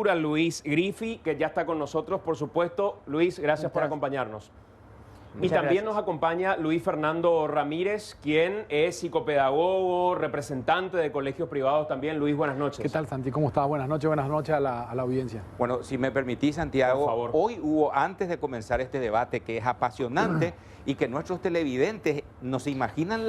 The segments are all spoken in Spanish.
literatura, Luis Griffi, que ya está con nosotros, por supuesto. Luis, gracias por acompañarnos. Y también nos acompaña Luis Fernando Ramírez, quien es psicopedagogo, representante de colegios privados también. Luis, buenas noches. ¿Qué tal, Santi? ¿Cómo estás? Buenas noches a la audiencia. Bueno, si me permitís, Santiago, por favor. Hoy hubo, antes de comenzar este debate, que es apasionante y que nuestros televidentes no se imaginan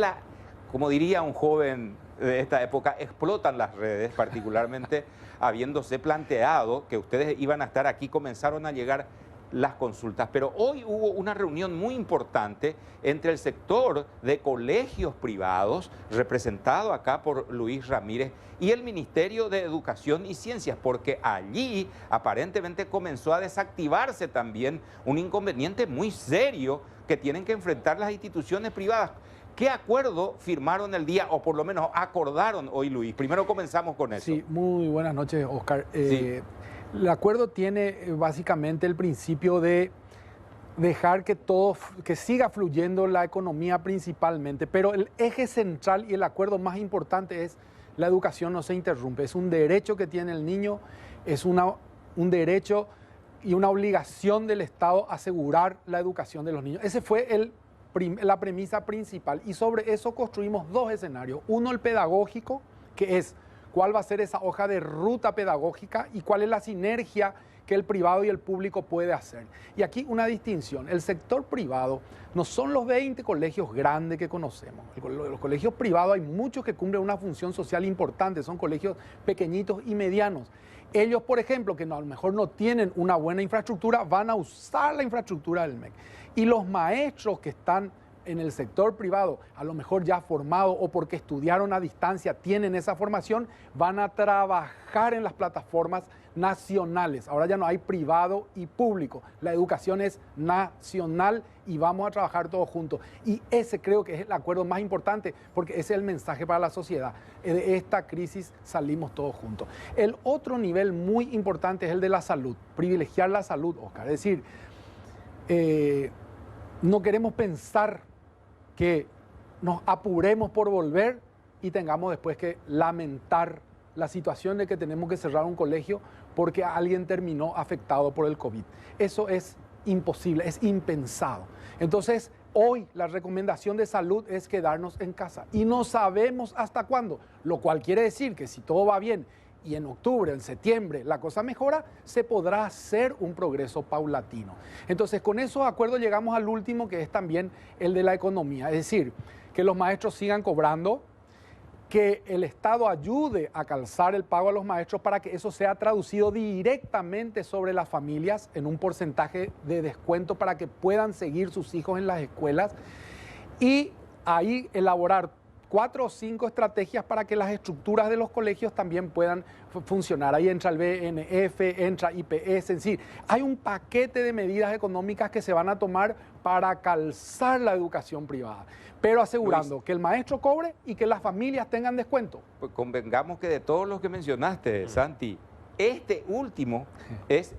como diría un joven de esta época, explotan las redes, particularmente habiéndose planteado que ustedes iban a estar aquí, comenzaron a llegar las consultas, pero hoy hubo una reunión muy importante entre el sector de colegios privados, representado acá por Luis Ramírez, y el Ministerio de Educación y Ciencias, porque allí aparentemente comenzó a desactivarse también un inconveniente muy serio que tienen que enfrentar las instituciones privadas. ¿Qué acuerdo firmaron el día, o por lo menos acordaron hoy, Luis? Primero comenzamos con eso. Sí, muy buenas noches, Oscar. Sí. El acuerdo tiene básicamente el principio de dejar que siga fluyendo la economía principalmente, pero el eje central y el acuerdo más importante es la educación no se interrumpe. Es un derecho que tiene el niño, es un derecho y una obligación del Estado asegurar la educación de los niños. Ese fue la premisa principal y sobre eso construimos dos escenarios. Uno, el pedagógico, que es cuál va a ser esa hoja de ruta pedagógica y cuál es la sinergia que el privado y el público puede hacer. Y aquí una distinción, el sector privado no son los 20 colegios grandes que conocemos. Los colegios privados hay muchos que cumplen una función social importante, son colegios pequeñitos y medianos. Ellos, por ejemplo, que a lo mejor no tienen una buena infraestructura, van a usar la infraestructura del MEC. Y los maestros que están en el sector privado, a lo mejor ya formados o porque estudiaron a distancia, tienen esa formación, van a trabajar en las plataformas nacionales. Ahora ya no hay privado y público. La educación es nacional y vamos a trabajar todos juntos. Y ese creo que es el acuerdo más importante porque ese es el mensaje para la sociedad. De esta crisis salimos todos juntos. El otro nivel muy importante es el de la salud, privilegiar la salud, Oscar. Es decir, no queremos pensar que nos apuremos por volver y tengamos después que lamentar la situación de que tenemos que cerrar un colegio porque alguien terminó afectado por el COVID. Eso es imposible, es impensado. Entonces, hoy la recomendación de salud es quedarnos en casa y no sabemos hasta cuándo, lo cual quiere decir que si todo va bien y en octubre, en septiembre, la cosa mejora, se podrá hacer un progreso paulatino. Entonces, con esos acuerdos llegamos al último, que es también el de la economía. Es decir, que los maestros sigan cobrando, que el Estado ayude a calzar el pago a los maestros para que eso sea traducido directamente sobre las familias en un porcentaje de descuento para que puedan seguir sus hijos en las escuelas y ahí elaborar 4 o 5 estrategias para que las estructuras de los colegios también puedan funcionar. Ahí entra el BNF, entra IPS, es decir, hay un paquete de medidas económicas que se van a tomar para calzar la educación privada, pero asegurando que el maestro cobre y que las familias tengan descuento. Pues convengamos que de todos los que mencionaste, Santi, este último es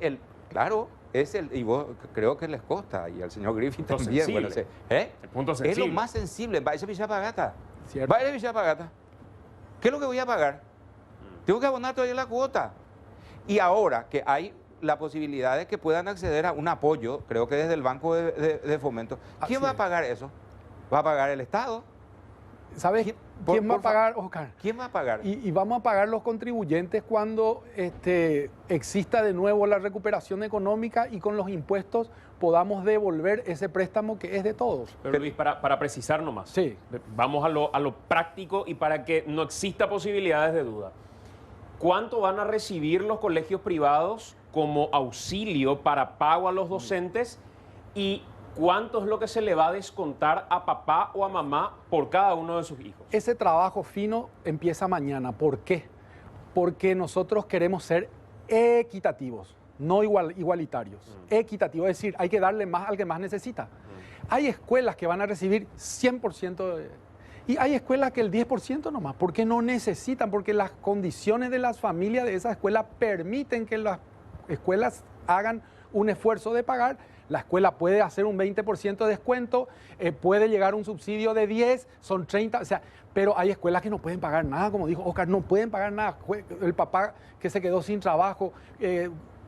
y vos creo que les costa, y al señor Griffith también. Bueno, el punto sensible. Es lo más sensible. Va a ese Villapagata. ¿Cierto? Va a ir Villapagata. ¿Qué es lo que voy a pagar? Tengo que abonar todavía la cuota. Y ahora que hay la posibilidad de que puedan acceder a un apoyo, creo que desde el Banco de Fomento, ¿quién va a pagar eso? ¿Va a pagar el Estado? ¿Sabes quién va a pagar, Oscar? ¿Quién va a pagar? Y vamos a pagar los contribuyentes cuando exista de nuevo la recuperación económica y con los impuestos podamos devolver ese préstamo que es de todos. Pero Luis, para precisar nomás, sí, vamos a lo práctico y para que no exista posibilidades de duda. ¿Cuánto van a recibir los colegios privados como auxilio para pago a los docentes y cuánto es lo que se le va a descontar a papá o a mamá por cada uno de sus hijos? Ese trabajo fino empieza mañana. ¿Por qué? Porque nosotros queremos ser equitativos, no igualitarios. Equitativos, es decir, hay que darle más al que más necesita. Hay escuelas que van a recibir 100% y hay escuelas que el 10% nomás, porque no necesitan, porque las condiciones de las familias de esas escuelas permiten que las escuelas hagan un esfuerzo de pagar La escuela puede hacer un 20% de descuento, puede llegar un subsidio de 10, son 30, o sea, pero hay escuelas que no pueden pagar nada, como dijo Oscar, no pueden pagar nada. El papá que se quedó sin trabajo,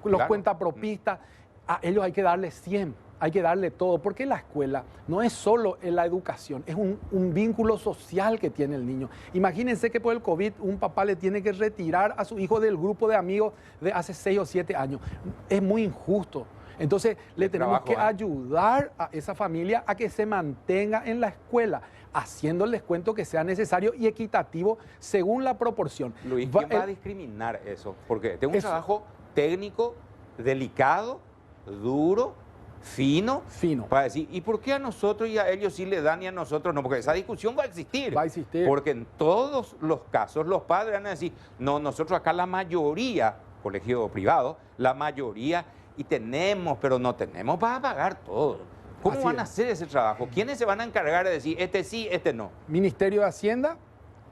los cuentapropistas, a ellos hay que darle 100. Hay que darle todo, porque la escuela no es solo en la educación, es un vínculo social que tiene el niño. Imagínense que por el COVID un papá le tiene que retirar a su hijo del grupo de amigos de hace 6 o 7 años. Es muy injusto. Entonces le tenemos que ayudar a esa familia a que se mantenga en la escuela, haciendo el descuento que sea necesario y equitativo según la proporción. Luis, ¿quién va a discriminar eso? Porque tengo un trabajo técnico, delicado, duro, fino, para decir, ¿y por qué a nosotros y a ellos sí le dan y a nosotros no? Porque esa discusión va a existir. Va a existir. Porque en todos los casos los padres van a decir, no, nosotros acá la mayoría, colegio privado, la mayoría, y tenemos, pero no tenemos para pagar todo. ¿Cómo van a hacer ese trabajo? ¿Quiénes se van a encargar de decir, este sí, este no? Ministerio de Hacienda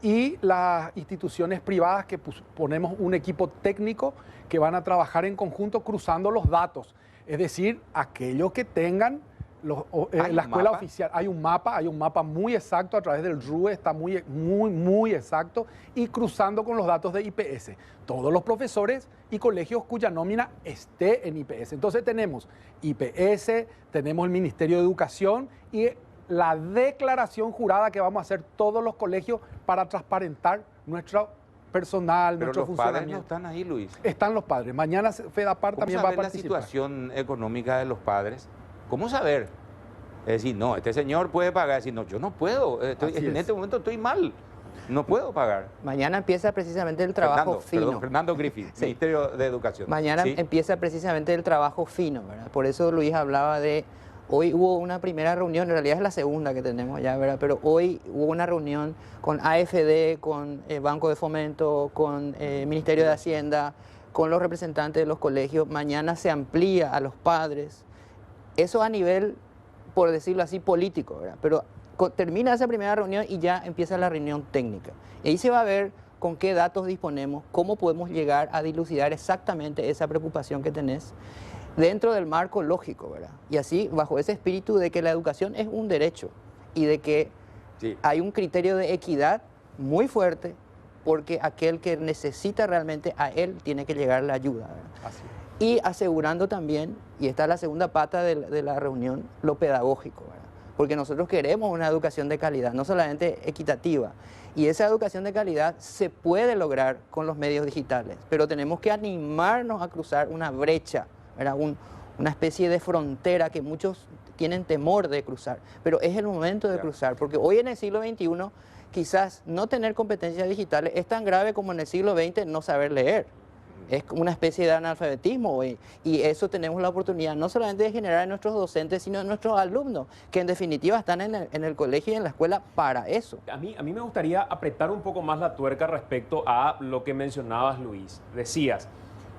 y las instituciones privadas que ponemos un equipo técnico que van a trabajar en conjunto cruzando los datos. Es decir, aquellos que tengan la escuela oficial. Hay un mapa muy exacto a través del RUE, está muy exacto, y cruzando con los datos de IPS. Todos los profesores y colegios cuya nómina esté en IPS. Entonces tenemos IPS, tenemos el Ministerio de Educación y la declaración jurada que vamos a hacer todos los colegios para transparentar nuestro personal, nuestro funcionamiento. Pero los padres no están ahí, Luis. Están los padres. Mañana FEDAPAR también va a participar. La situación económica de los padres? ¿Cómo saber? Es decir, no, este señor puede pagar. Es decir, no, yo no puedo. En este momento estoy mal. No puedo pagar. Mañana empieza precisamente el trabajo fino. Fernando Griffith, sí. Ministerio de Educación. Mañana empieza precisamente el trabajo fino, ¿verdad? Por eso Luis hablaba de... Hoy hubo una primera reunión, en realidad es la segunda que tenemos ya, ¿verdad? Pero hoy hubo una reunión con AFD, con Banco de Fomento, con Ministerio de Hacienda, con los representantes de los colegios. Mañana se amplía a los padres. Eso a nivel, por decirlo así, político, ¿verdad? Pero termina esa primera reunión y ya empieza la reunión técnica. Y ahí se va a ver con qué datos disponemos, cómo podemos llegar a dilucidar exactamente esa preocupación que tenés dentro del marco lógico, ¿verdad? Y así, bajo ese espíritu de que la educación es un derecho y de que hay un criterio de equidad muy fuerte, porque aquel que necesita realmente, a él tiene que llegar la ayuda, ¿verdad? Así. Y asegurando también, y esta es la segunda pata de la reunión, lo pedagógico, ¿verdad? Porque nosotros queremos una educación de calidad, no solamente equitativa. Y esa educación de calidad se puede lograr con los medios digitales, pero tenemos que animarnos a cruzar una brecha, ¿verdad? Una especie de frontera que muchos tienen temor de cruzar, pero es el momento de cruzar, porque hoy en el siglo XXI quizás no tener competencias digitales es tan grave como en el siglo XX no saber leer. Es una especie de analfabetismo hoy, y eso tenemos la oportunidad no solamente de generar en nuestros docentes, sino en nuestros alumnos, que en definitiva están en el colegio y en la escuela para eso. A mí me gustaría apretar un poco más la tuerca respecto a lo que mencionabas, Luis. Decías,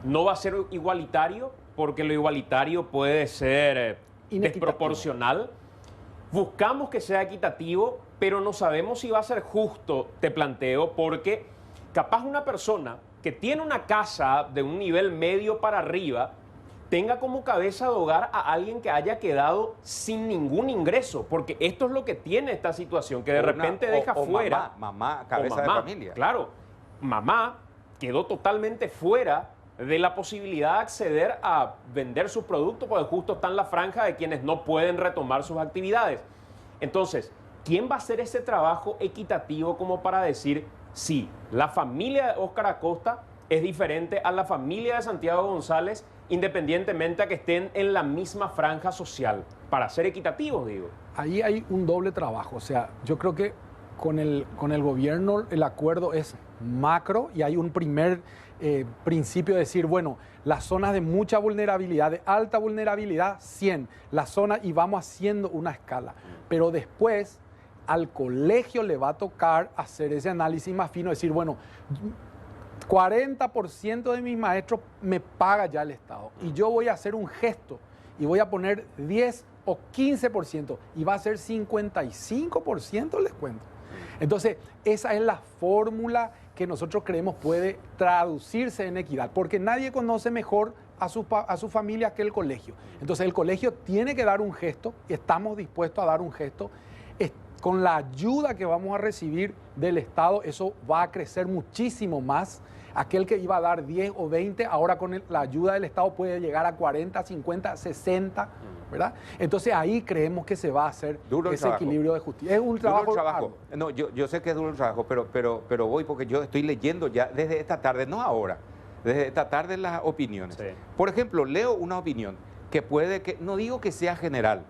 no va a ser igualitario porque lo igualitario puede ser desproporcional. Buscamos que sea equitativo, pero no sabemos si va a ser justo, te planteo, porque capaz una persona que tiene una casa de un nivel medio para arriba tenga como cabeza de hogar a alguien que haya quedado sin ningún ingreso, porque esto es lo que tiene esta situación, que de repente deja fuera... Mamá, cabeza de familia. Claro, mamá quedó totalmente fuera de la posibilidad de acceder a vender sus productos, porque justo está en la franja de quienes no pueden retomar sus actividades. Entonces, ¿quién va a hacer ese trabajo equitativo como para decir, sí, la familia de Óscar Acosta es diferente a la familia de Santiago González, independientemente a que estén en la misma franja social? Para ser equitativos, digo. Ahí hay un doble trabajo. O sea, yo creo que con el gobierno el acuerdo es macro y hay un primer principio de decir, bueno, las zonas de mucha vulnerabilidad, de alta vulnerabilidad, 100. Las zonas, y vamos haciendo una escala. Pero después al colegio le va a tocar hacer ese análisis más fino, decir, bueno, 40% de mis maestros me paga ya el Estado y yo voy a hacer un gesto y voy a poner 10 o 15% y va a ser 55% el descuento. Entonces, esa es la fórmula que nosotros creemos puede traducirse en equidad, porque nadie conoce mejor a su familia que el colegio. Entonces el colegio tiene que dar un gesto, estamos dispuestos a dar un gesto. Con la ayuda que vamos a recibir del Estado, eso va a crecer muchísimo más. Aquel que iba a dar 10 o 20, ahora con la ayuda del Estado puede llegar a 40, 50, 60, ¿verdad? Entonces ahí creemos que se va a hacer ese equilibrio de justicia. Es un trabajo. No, yo sé que es duro el trabajo, pero voy porque yo estoy leyendo ya desde esta tarde, no ahora, desde esta tarde las opiniones. Sí. Por ejemplo, leo una opinión que puede que, no digo que sea general,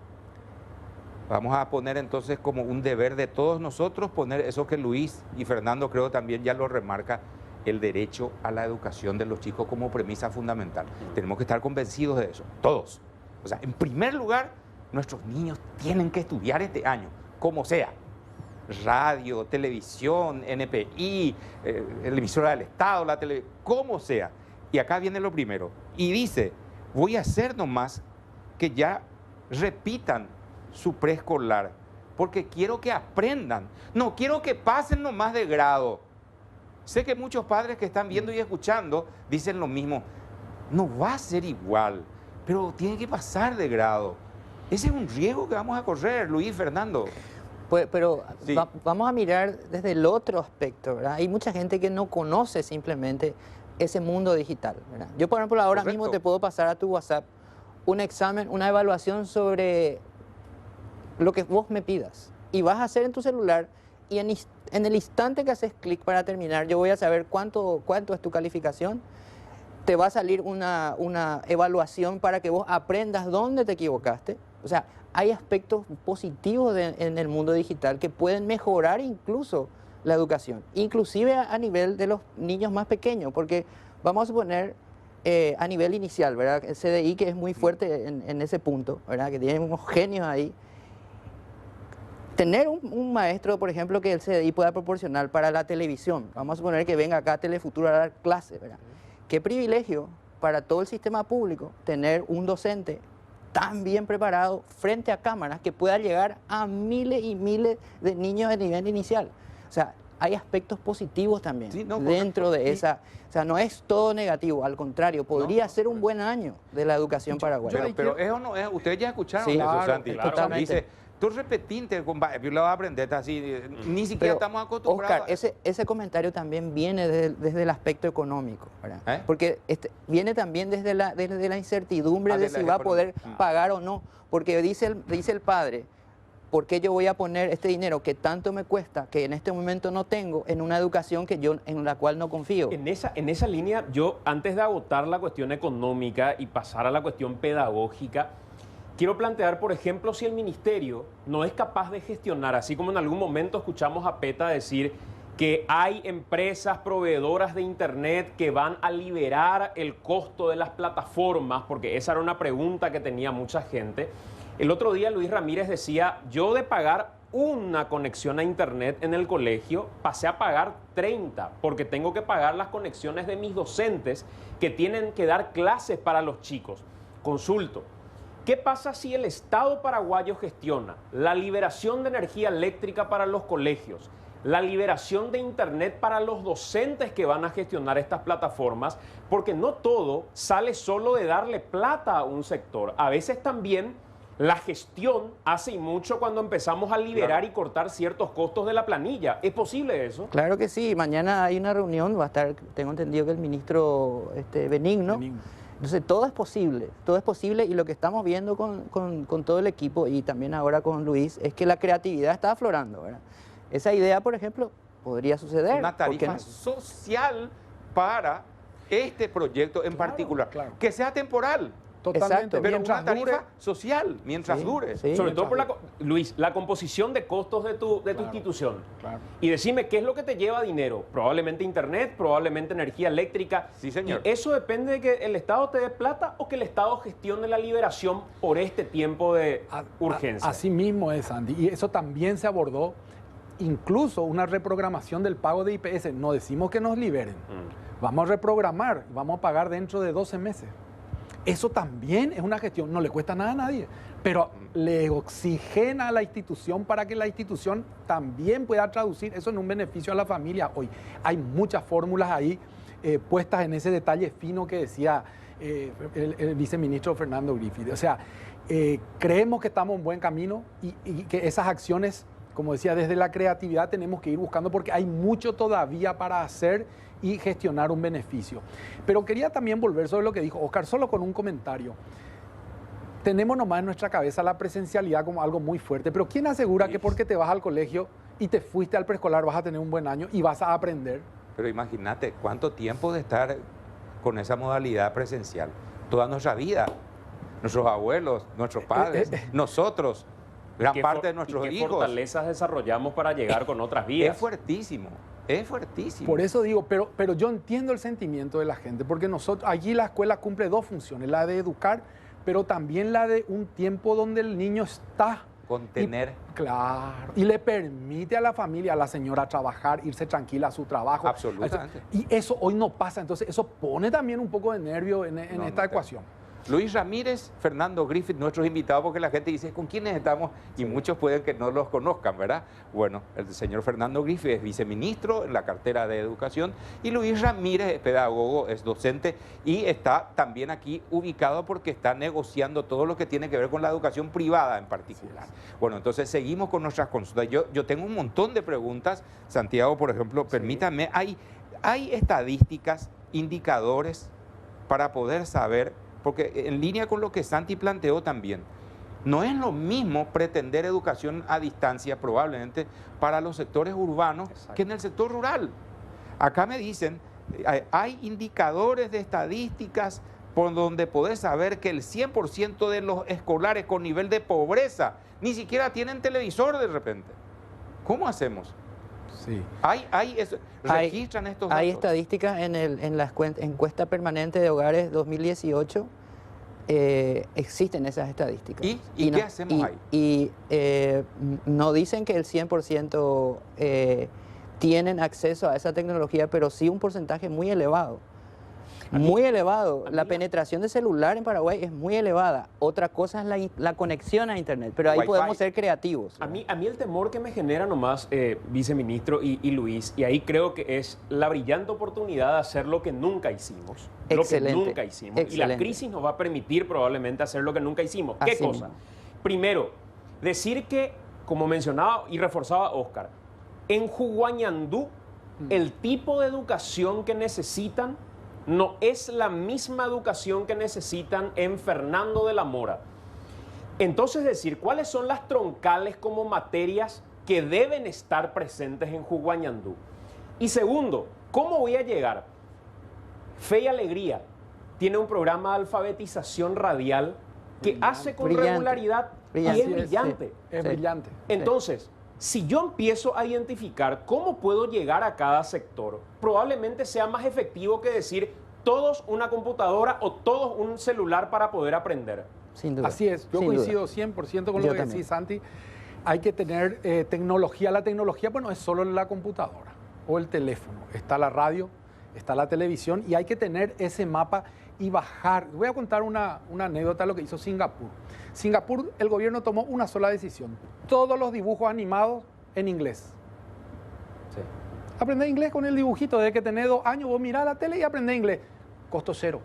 vamos a poner entonces como un deber de todos nosotros poner eso que Luis y Fernando creo también ya lo remarca, el derecho a la educación de los chicos como premisa fundamental. Tenemos que estar convencidos de eso, todos. O sea, en primer lugar, nuestros niños tienen que estudiar este año, como sea. Radio, televisión, NPI, la emisora del Estado, la televisión, como sea. Y acá viene lo primero. Y dice, voy a hacer nomás que ya repitan su preescolar, porque quiero que aprendan, no quiero que pasen nomás de grado. Sé que muchos padres que están viendo y escuchando dicen lo mismo, no va a ser igual, pero tiene que pasar de grado. Ese es un riesgo que vamos a correr, Luis, Fernando. Pues, pero Sí. vamos a mirar desde el otro aspecto, ¿verdad? Hay mucha gente que no conoce simplemente ese mundo digital, ¿verdad? Yo, por ejemplo, ahora Correcto. mismo te puedo pasar a tu WhatsApp un examen, una evaluación sobre lo que vos me pidas. Y vas a hacer en tu celular y en el instante que haces clic para terminar, yo voy a saber cuánto es tu calificación. Te va a salir una evaluación para que vos aprendas dónde te equivocaste. O sea, hay aspectos positivos en el mundo digital que pueden mejorar incluso la educación, inclusive a nivel de los niños más pequeños, porque vamos a suponer a nivel inicial, ¿verdad? El CDI que es muy fuerte en ese punto, ¿verdad? Que tiene unos genios ahí. Tener un maestro, por ejemplo, que el CDI pueda proporcionar para la televisión. Vamos a suponer que venga acá a Telefuturo a dar clases, ¿verdad? Qué privilegio para todo el sistema público tener un docente tan bien preparado frente a cámaras que pueda llegar a miles y miles de niños de nivel inicial. O sea, hay aspectos positivos también Sí, no, dentro de y- esa... O sea, no es todo negativo, al contrario, podría ser un buen año de la educación paraguaya. Pero eso no es, ustedes ya escucharon Sí, eso, claro, Santi. totalmente. Dice, tú repetiste, yo lo voy a aprender así, ni siquiera Pero, estamos acostumbrados. Oscar, ese comentario también viene desde el aspecto económico, ¿verdad? ¿Eh? Porque viene también desde la incertidumbre de de la si va a poder economía. pagar o no. Porque dice el padre, ¿por qué yo voy a poner este dinero que tanto me cuesta, que en este momento no tengo, en una educación en la cual no confío? En esa línea, yo antes de agotar la cuestión económica y pasar a la cuestión pedagógica, quiero plantear, por ejemplo, si el ministerio no es capaz de gestionar, así como en algún momento escuchamos a PETA decir que hay empresas proveedoras de Internet que van a liberar el costo de las plataformas, porque esa era una pregunta que tenía mucha gente. El otro día Luis Ramírez decía, yo de pagar una conexión a Internet en el colegio, pasé a pagar 30, porque tengo que pagar las conexiones de mis docentes que tienen que dar clases para los chicos. Consulto. ¿Qué pasa si el Estado paraguayo gestiona la liberación de energía eléctrica para los colegios, la liberación de Internet para los docentes que van a gestionar estas plataformas? Porque no todo sale solo de darle plata a un sector. A veces también la gestión hace y mucho cuando empezamos a liberar Claro. y cortar ciertos costos de la planilla. ¿Es posible eso? Claro que sí, mañana hay una reunión, va a estar, tengo entendido que el ministro Benigno. Entonces todo es posible y lo que estamos viendo con todo el equipo y también ahora con Luis es que la creatividad está aflorando, ¿verdad? Esa idea, por ejemplo, podría suceder. Una ¿por qué tarifa no? social para este proyecto en particular. claro. Que sea temporal, Totalmente. Exacto. pero Mientras una tarifa dure, social, mientras Sí, dure. sí. Sobre todo por Luis, la composición de costos de tu institución. Claro. Y decime, ¿qué es lo que te lleva dinero? Probablemente internet, probablemente energía eléctrica. Sí, señor. Y eso depende de que el Estado te dé plata o que el Estado gestione la liberación por este tiempo de urgencia. Así mismo es, Andy. Y eso también se abordó, incluso una reprogramación del pago de IPS. No decimos que nos liberen. Vamos a reprogramar, vamos a pagar dentro de 12 meses. Eso también es una gestión, no le cuesta nada a nadie, pero le oxigena a la institución para que la institución también pueda traducir eso en un beneficio a la familia. Hoy hay muchas fórmulas ahí puestas en ese detalle fino que decía el viceministro Fernando Griffith. O sea, creemos que estamos en buen camino y que esas acciones, como decía, desde la creatividad tenemos que ir buscando porque hay mucho todavía para hacer y gestionar un beneficio. Pero quería también volver sobre lo que dijo Oscar, solo con un comentario. Tenemos nomás en nuestra cabeza la presencialidad como algo muy fuerte, pero ¿quién asegura que porque te vas al colegio y te fuiste al preescolar vas a tener un buen año y vas a aprender? Pero imagínate cuánto tiempo de estar con esa modalidad presencial. Toda nuestra vida, nuestros abuelos, nuestros padres, nosotros, gran parte de nuestros ¿Qué hijos. fortalezas desarrollamos para llegar con otras vías? Es fuertísimo, es fuertísimo. Por eso digo, pero yo entiendo el sentimiento de la gente, porque nosotros, allí la escuela cumple dos funciones, la de educar, pero también la de un tiempo donde el niño está. Contener. Claro. Y le permite a la familia, a la señora trabajar, irse tranquila a su trabajo. Absolutamente. Y eso hoy no pasa, entonces eso pone también un poco de nervio en esta ecuación. Luis Ramírez, Fernando Griffith, nuestros invitados, porque la gente dice, ¿con quiénes estamos? Y muchos pueden que no los conozcan, ¿verdad? Bueno, el señor Fernando Griffith es viceministro en la cartera de Educación y Luis Ramírez es pedagogo, es docente y está también aquí ubicado porque está negociando todo lo que tiene que ver con la educación privada en particular. Bueno, entonces seguimos con nuestras consultas. Yo tengo un montón de preguntas. Santiago, por ejemplo, permítame, hay estadísticas, indicadores para poder saber, porque en línea con lo que Santi planteó también, no es lo mismo pretender educación a distancia probablemente para los sectores urbanos que en el sector rural. Acá me dicen, hay indicadores de estadísticas por donde podés saber que el 100% de los escolares con nivel de pobreza ni siquiera tienen televisor de repente. ¿Cómo hacemos? Sí. ¿Registran estos datos? Hay estadísticas en la encuesta permanente de hogares 2018, existen esas estadísticas. ¿Y qué hacemos ahí? Y no dicen que el 100% tienen acceso a esa tecnología, pero sí un porcentaje muy elevado. Muy elevado. La penetración de celular en Paraguay es muy elevada. Otra cosa es la conexión a Internet, pero ahí Wi-Fi. podemos ser creativos. A mí el temor que me genera nomás, viceministro y Luis, y ahí creo que es la brillante oportunidad de hacer lo que nunca hicimos. Excelente, Lo que nunca hicimos. Y la excelente. crisis nos va a permitir probablemente hacer lo que nunca hicimos. ¿Qué Así cosa? mismo. Primero, decir que, como mencionaba y reforzaba Oscar, en Juguañandú, el tipo de educación que necesitan no es la misma educación que necesitan en Fernando de la Mora. Entonces, decir, ¿cuáles son las troncales como materias que deben estar presentes en Juguañandú? Y segundo, ¿cómo voy a llegar? Fe y Alegría tiene un programa de alfabetización radial que hace con Brillante. regularidad Brillante. y es Así es, brillante. Es Sí. brillante. Entonces, si yo empiezo a identificar cómo puedo llegar a cada sector, probablemente sea más efectivo que decir todos una computadora o todos un celular para poder aprender. Sin duda. Así es, yo Sin duda. coincido 100% con Yo lo que también. decís, Santi. Hay que tener tecnología. La tecnología, bueno, es solo la computadora o el teléfono. Está la radio, está la televisión y hay que tener ese mapa y bajar. Voy a contar una anécdota de lo que hizo Singapur. Singapur, el gobierno tomó una sola decisión. Todos los dibujos animados en inglés. Sí. Aprender inglés con el dibujito. Desde que tenés 2 años, vos mirás la tele y aprendés inglés. Costo cero.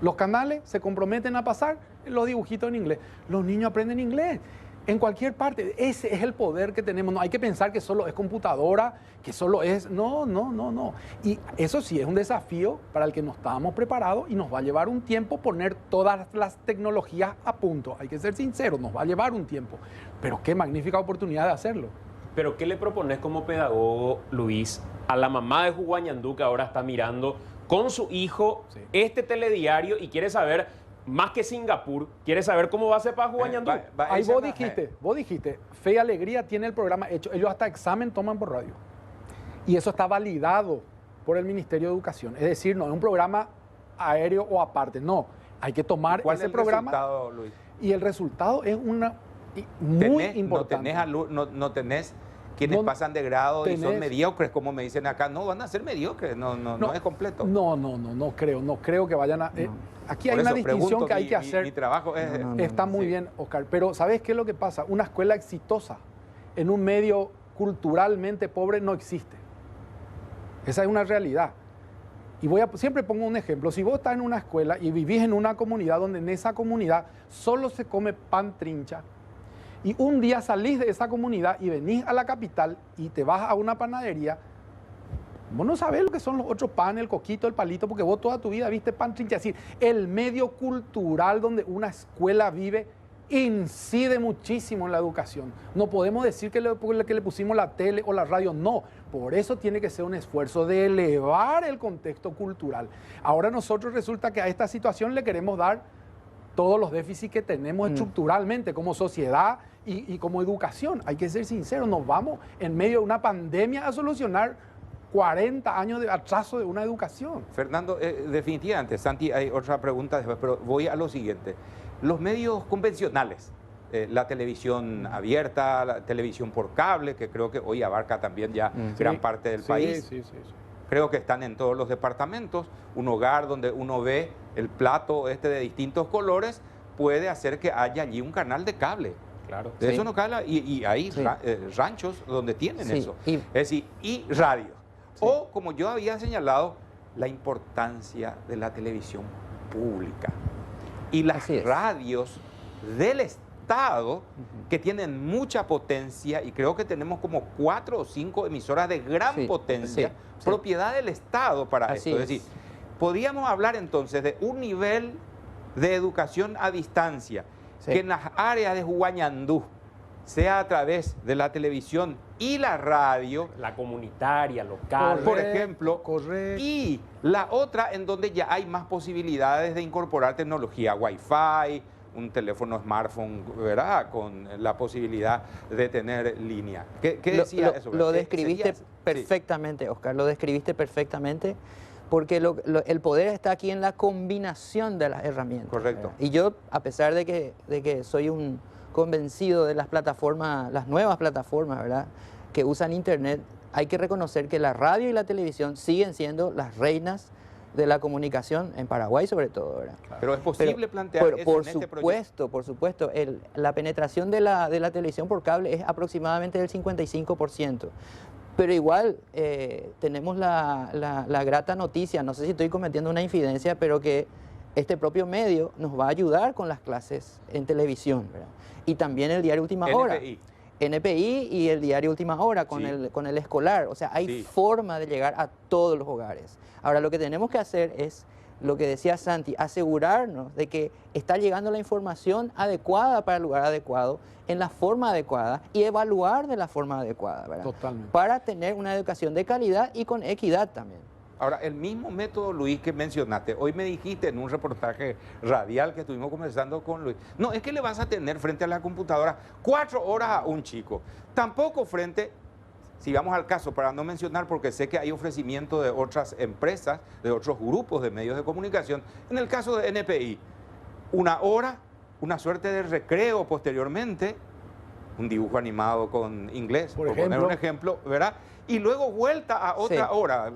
Los canales se comprometen a pasar los dibujitos en inglés. Los niños aprenden inglés en cualquier parte. Ese es el poder que tenemos. No hay que pensar que solo es computadora, que solo es... No. Y eso sí es un desafío para el que no estábamos preparados y nos va a llevar un tiempo poner todas las tecnologías a punto. Hay que ser sinceros, nos va a llevar un tiempo. Pero qué magnífica oportunidad de hacerlo. Pero ¿qué le propones como pedagogo, Luis, a la mamá de Juguañandú que ahora está mirando con su hijo este telediario y quiere saber, más que Singapur, quiere saber cómo va a ser para Juguañandú? Ahí vos dijiste, Fe y Alegría tiene el programa hecho. Ellos hasta examen toman por radio. Y eso está validado por el Ministerio de Educación. Es decir, no es un programa aéreo o aparte. No, hay que tomar ¿Cuál ese es el programa. resultado, Luis? Y el resultado es muy importante. No tenés quienes No pasan de grado y son tenés- mediocres, como me dicen acá. No, van a ser mediocres, no es completo. No creo que vayan a... aquí hay Por una eso distinción pregunto, que hay que mi hacer. trabajo es... No, Está muy sí. bien, Oscar. Pero ¿sabes qué es lo que pasa? Una escuela exitosa en un medio culturalmente pobre no existe. Esa es una realidad. Y siempre pongo un ejemplo. Si vos estás en una escuela y vivís en una comunidad donde en esa comunidad solo se come pan trincha, y un día salís de esa comunidad y venís a la capital y te vas a una panadería, vos no sabés lo que son los otros panes, el coquito, el palito, porque vos toda tu vida viste pan trincha. Es decir, el medio cultural donde una escuela vive incide muchísimo en la educación. No podemos decir que le pusimos la tele o la radio, no. Por eso tiene que ser un esfuerzo de elevar el contexto cultural. Ahora nosotros resulta que a esta situación le queremos dar todos los déficits que tenemos estructuralmente como sociedad y como educación. Hay que ser sinceros, nos vamos en medio de una pandemia a solucionar 40 años de atraso de una educación. Fernando, definitivamente, Santi, hay otra pregunta después, pero voy a lo siguiente. Los medios convencionales, la televisión abierta, la televisión por cable, que creo que hoy abarca también ya gran parte del país. Sí. Creo que están en todos los departamentos. Un hogar donde uno ve el plato de distintos colores puede hacer que haya allí un canal de cable. Claro. De eso no cabe. Y hay ranchos donde tienen eso. Es decir, y radio. O, como yo había señalado, la importancia de la televisión pública. Y las radios del Estado, que tienen mucha potencia, y creo que tenemos como 4 o 5 emisoras de gran potencia, propiedad del Estado para esto. Es decir, podríamos hablar entonces de un nivel de educación a distancia, que en las áreas de Huañandú, sea a través de la televisión y la radio, la comunitaria, local, por ejemplo, y la otra en donde ya hay más posibilidades de incorporar tecnología, Wi-Fi, un teléfono smartphone, ¿verdad? Con la posibilidad de tener línea. ¿Qué decía eso? Lo describiste perfectamente, Oscar, lo describiste perfectamente, porque el poder está aquí en la combinación de las herramientas. Correcto. Y yo, a pesar de que soy un convencido de las plataformas, las nuevas plataformas, ¿verdad?, que usan Internet, hay que reconocer que la radio y la televisión siguen siendo las reinas de la comunicación en Paraguay, sobre todo, ¿verdad? Claro. Pero es posible plantear eso por en este supuesto, por supuesto. La penetración de la televisión por cable es aproximadamente del 55%. Pero igual tenemos la grata noticia, no sé si estoy cometiendo una infidencia, pero que este propio medio nos va a ayudar con las clases en televisión, ¿verdad? Y también el diario Última Hora. NPI y el diario Última Hora con el escolar. O sea, hay forma de llegar a todos los hogares. Ahora, lo que tenemos que hacer es, lo que decía Santi, asegurarnos de que está llegando la información adecuada para el lugar adecuado, en la forma adecuada, y evaluar de la forma adecuada, ¿verdad? Totalmente. Para tener una educación de calidad y con equidad también. Ahora, el mismo método, Luis, que mencionaste, hoy me dijiste en un reportaje radial que estuvimos conversando con Luis, no, es que le vas a tener frente a la computadora 4 horas a un chico, tampoco frente, si vamos al caso, para no mencionar, porque sé que hay ofrecimiento de otras empresas, de otros grupos de medios de comunicación, en el caso de NPI, 1 hora, una suerte de recreo posteriormente, un dibujo animado con inglés, por poner un ejemplo, ¿verdad? Y luego vuelta a otra hora.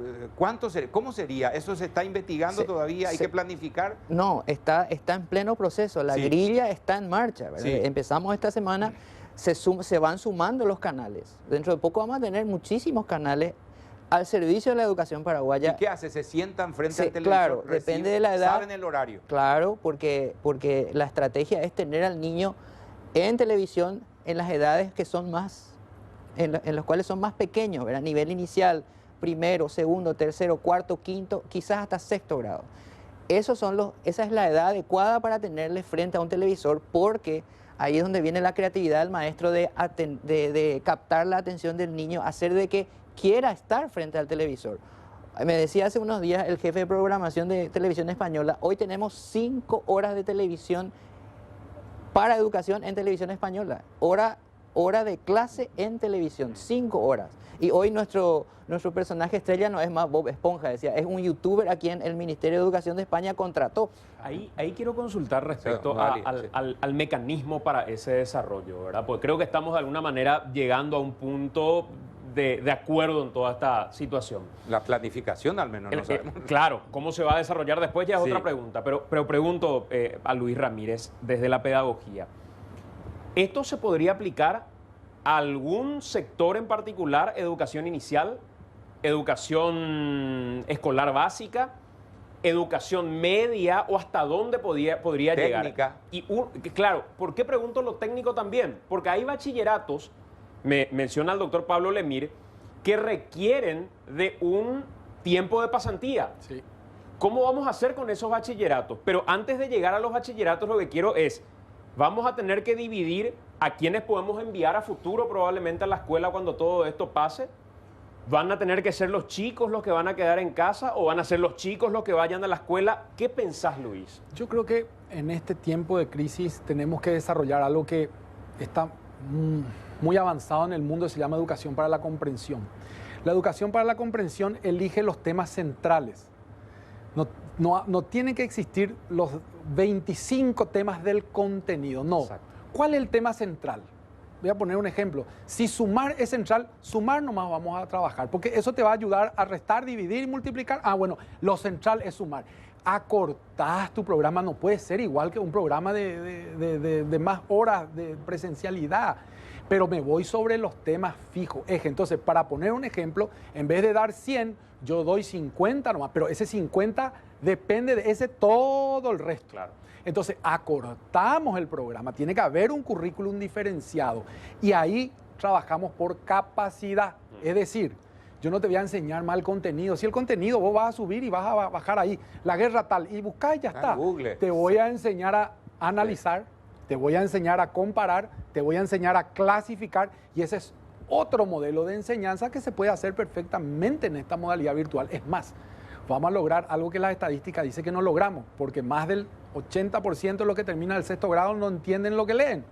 ¿Cómo sería? ¿Eso se está investigando todavía? ¿Hay que planificar? No, está en pleno proceso. La grilla está en marcha, ¿verdad? Empezamos esta semana, se van sumando los canales. Dentro de poco vamos a tener muchísimos canales al servicio de la educación paraguaya. ¿Y qué hace? ¿Se sientan frente al televisor? Claro, depende de la edad. ¿Saben el horario? Claro, porque la estrategia es tener al niño en televisión en las edades que son más... En los cuales son más pequeños, ¿verdad? A nivel inicial, primero, segundo, tercero, cuarto, quinto, quizás hasta sexto grado. Esa es la edad adecuada para tenerle frente a un televisor, porque ahí es donde viene la creatividad del maestro de captar la atención del niño, hacer de que quiera estar frente al televisor. Me decía hace unos días el jefe de programación de Televisión Española, hoy tenemos 5 horas de televisión para educación en Televisión Española. Hora de clase en televisión, 5 horas. Y hoy nuestro personaje estrella no es más Bob Esponja, decía, es un youtuber a quien el Ministerio de Educación de España contrató. Ahí quiero consultar respecto al mecanismo para ese desarrollo, ¿verdad? Porque creo que estamos de alguna manera llegando a un punto de acuerdo en toda esta situación. La planificación al menos no sabemos. Claro, cómo se va a desarrollar después ya es otra pregunta, pero pregunto a Luis Ramírez desde la pedagogía. ¿Esto se podría aplicar a algún sector en particular, educación inicial? educación escolar básica, educación media o hasta dónde podría Técnica. llegar. Y claro, ¿por qué pregunto lo técnico también? Porque hay bachilleratos, me menciona el doctor Pablo Lemir, que requieren de un tiempo de pasantía. Sí. ¿Cómo vamos a hacer con esos bachilleratos? Pero antes de llegar a los bachilleratos, lo que quiero es, vamos a tener que dividir a quienes podemos enviar a futuro probablemente a la escuela cuando todo esto pase. ¿Van a tener que ser los chicos los que van a quedar en casa o van a ser los chicos los que vayan a la escuela? ¿Qué pensás, Luis? Yo creo que en este tiempo de crisis tenemos que desarrollar algo que está muy avanzado en el mundo, se llama educación para la comprensión. La educación para la comprensión elige los temas centrales. No tienen que existir los 25 temas del contenido, no. Exacto. ¿Cuál es el tema central? Voy a poner un ejemplo. Si sumar es central, sumar nomás vamos a trabajar, porque eso te va a ayudar a restar, dividir y multiplicar. Ah, bueno, lo central es sumar. Acortás tu programa, no puede ser igual que un programa de más horas de presencialidad, pero me voy sobre los temas fijos. Entonces, para poner un ejemplo, en vez de dar 100, yo doy 50 nomás, pero ese 50 depende de ese todo el resto. Claro. Entonces, acortamos el programa, tiene que haber un currículum diferenciado y ahí trabajamos por capacidad. Es decir, yo no te voy a enseñar mal contenido. Si el contenido vos vas a subir y vas a bajar ahí, la guerra tal, y buscás y ya está. Google. Te voy a enseñar a analizar, te voy a enseñar a comparar, te voy a enseñar a clasificar y ese es otro modelo de enseñanza que se puede hacer perfectamente en esta modalidad virtual. Es más, vamos a lograr algo que las estadísticas dicen que no logramos, porque más del 80% de los que terminan el 6º grado no entienden lo que leen.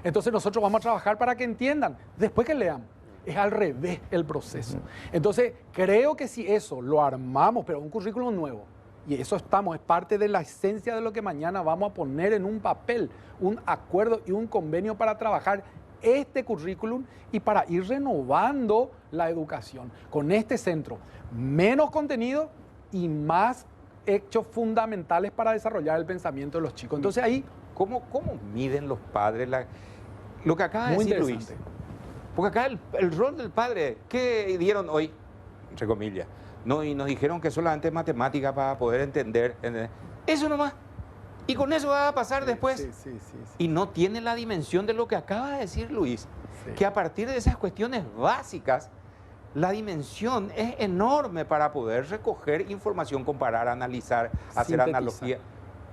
Entonces nosotros vamos a trabajar para que entiendan, después que lean. Es al revés el proceso. Entonces, creo que si eso lo armamos, pero un currículum nuevo, y eso es parte de la esencia de lo que mañana vamos a poner en un papel, un acuerdo y un convenio para trabajar este currículum y para ir renovando la educación con este centro. Menos contenido y más hechos fundamentales para desarrollar el pensamiento de los chicos. Entonces ahí... ¿Cómo miden los padres lo que acaba de Muy decir interesante. Luis? Porque acá el rol del padre, ¿qué dieron hoy? Entre comillas. No, y nos dijeron que solamente es matemática para poder entender. Eso nomás. Y con eso va a pasar después. Sí. Y no tiene la dimensión de lo que acaba de decir Luis. Sí. Que a partir de esas cuestiones básicas, la dimensión es enorme para poder recoger información, comparar, analizar, hacer Sintetizar. analogía.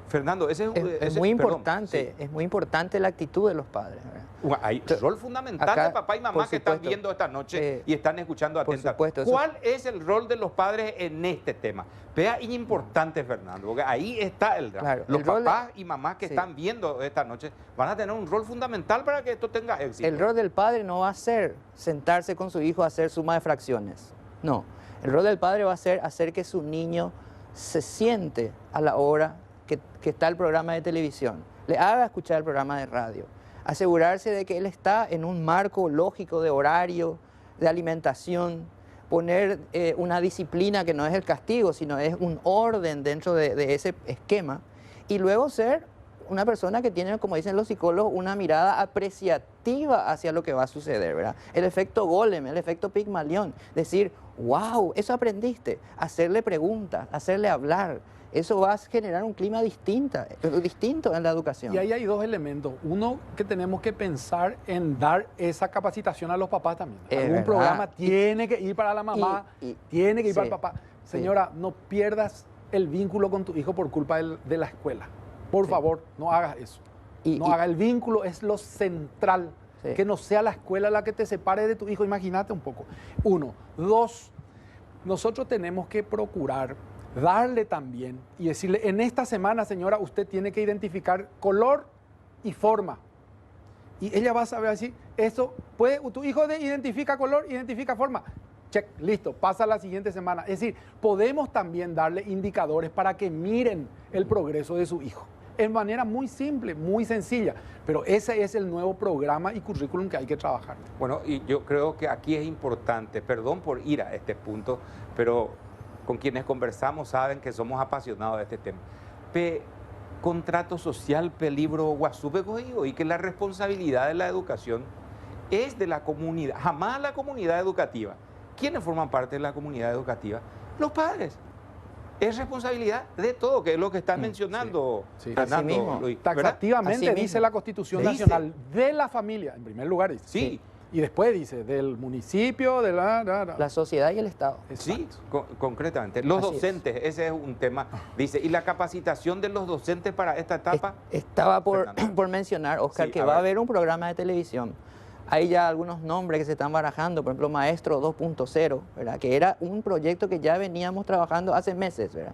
Fernando, ese Es muy importante, es muy importante la actitud de los padres, ¿verdad? Hay rol fundamental Acá, de papá y mamá por que están supuesto, viendo esta noche y están escuchando por atentamente. supuesto, eso- ¿Cuál es el rol de los padres en este tema? Vea, importante, Fernando, porque ahí está el drama. Claro, Los el rol de- papás y mamás que sí. están viendo esta noche van a tener un rol fundamental para que esto tenga éxito. El rol del padre no va a ser sentarse con su hijo a hacer suma de fracciones. No. El rol del padre va a ser hacer que su niño se siente a la hora que está el programa de televisión, le haga escuchar el programa de radio, asegurarse de que él está en un marco lógico de horario, de alimentación, poner una disciplina que no es el castigo, sino es un orden dentro de ese esquema, y luego ser una persona que tiene, como dicen los psicólogos, una mirada apreciativa hacia lo que va a suceder, ¿verdad? El efecto Golem, el efecto Pigmalión, decir, wow, eso aprendiste, hacerle preguntas, hacerle hablar, eso va a generar un clima distinto en la educación. Y ahí hay dos elementos. Uno, que tenemos que pensar en dar esa capacitación a los papás también. Es Algún verdad. programa tiene que ir para la mamá, tiene que ir para el sí, papá. sí. Señora, no pierdas el vínculo con tu hijo por culpa de la escuela. Por Sí. favor, no hagas eso. Y- No y- haga el vínculo, es lo central. Sí. Que no sea la escuela la que te separe de tu hijo. Imagínate un poco. Uno. Dos, nosotros tenemos que procurar darle también y decirle, en esta semana, señora, usted tiene que identificar color y forma. Y ella va a saber así, eso puede, tu hijo identifica color, identifica forma. Check, listo, pasa la siguiente semana. Es decir, podemos también darle indicadores para que miren el progreso de su hijo. En manera muy simple, muy sencilla. Pero ese es el nuevo programa y currículum que hay que trabajar. Bueno, y yo creo que aquí es importante, perdón por ir a este punto, pero con quienes conversamos saben que somos apasionados de este tema. Contrato social, peligro, guasupe, y que la responsabilidad de la educación es de la comunidad, jamás la comunidad educativa. ¿quiénes forman parte de la comunidad educativa? Los padres. Es responsabilidad de todo, que es lo que estás mencionando, sí. Fernando, Así mismo. Luis, ¿verdad? Taxativamente Así mismo. dice la Constitución Dice. Nacional de la familia, en primer lugar dice. Sí. Y después dice del municipio, de La sociedad y el Estado. Sí, Exacto. concretamente. Los Así es. docentes, ese es un tema. Dice, ¿y la capacitación de los docentes para esta etapa? Estaba Fernando. por mencionar, Oscar, Sí, que a va a ver. haber un programa de televisión. Hay ya algunos nombres que se están barajando, por ejemplo, Maestro 2.0, ¿verdad? Que era un proyecto que ya veníamos trabajando hace meses, ¿verdad?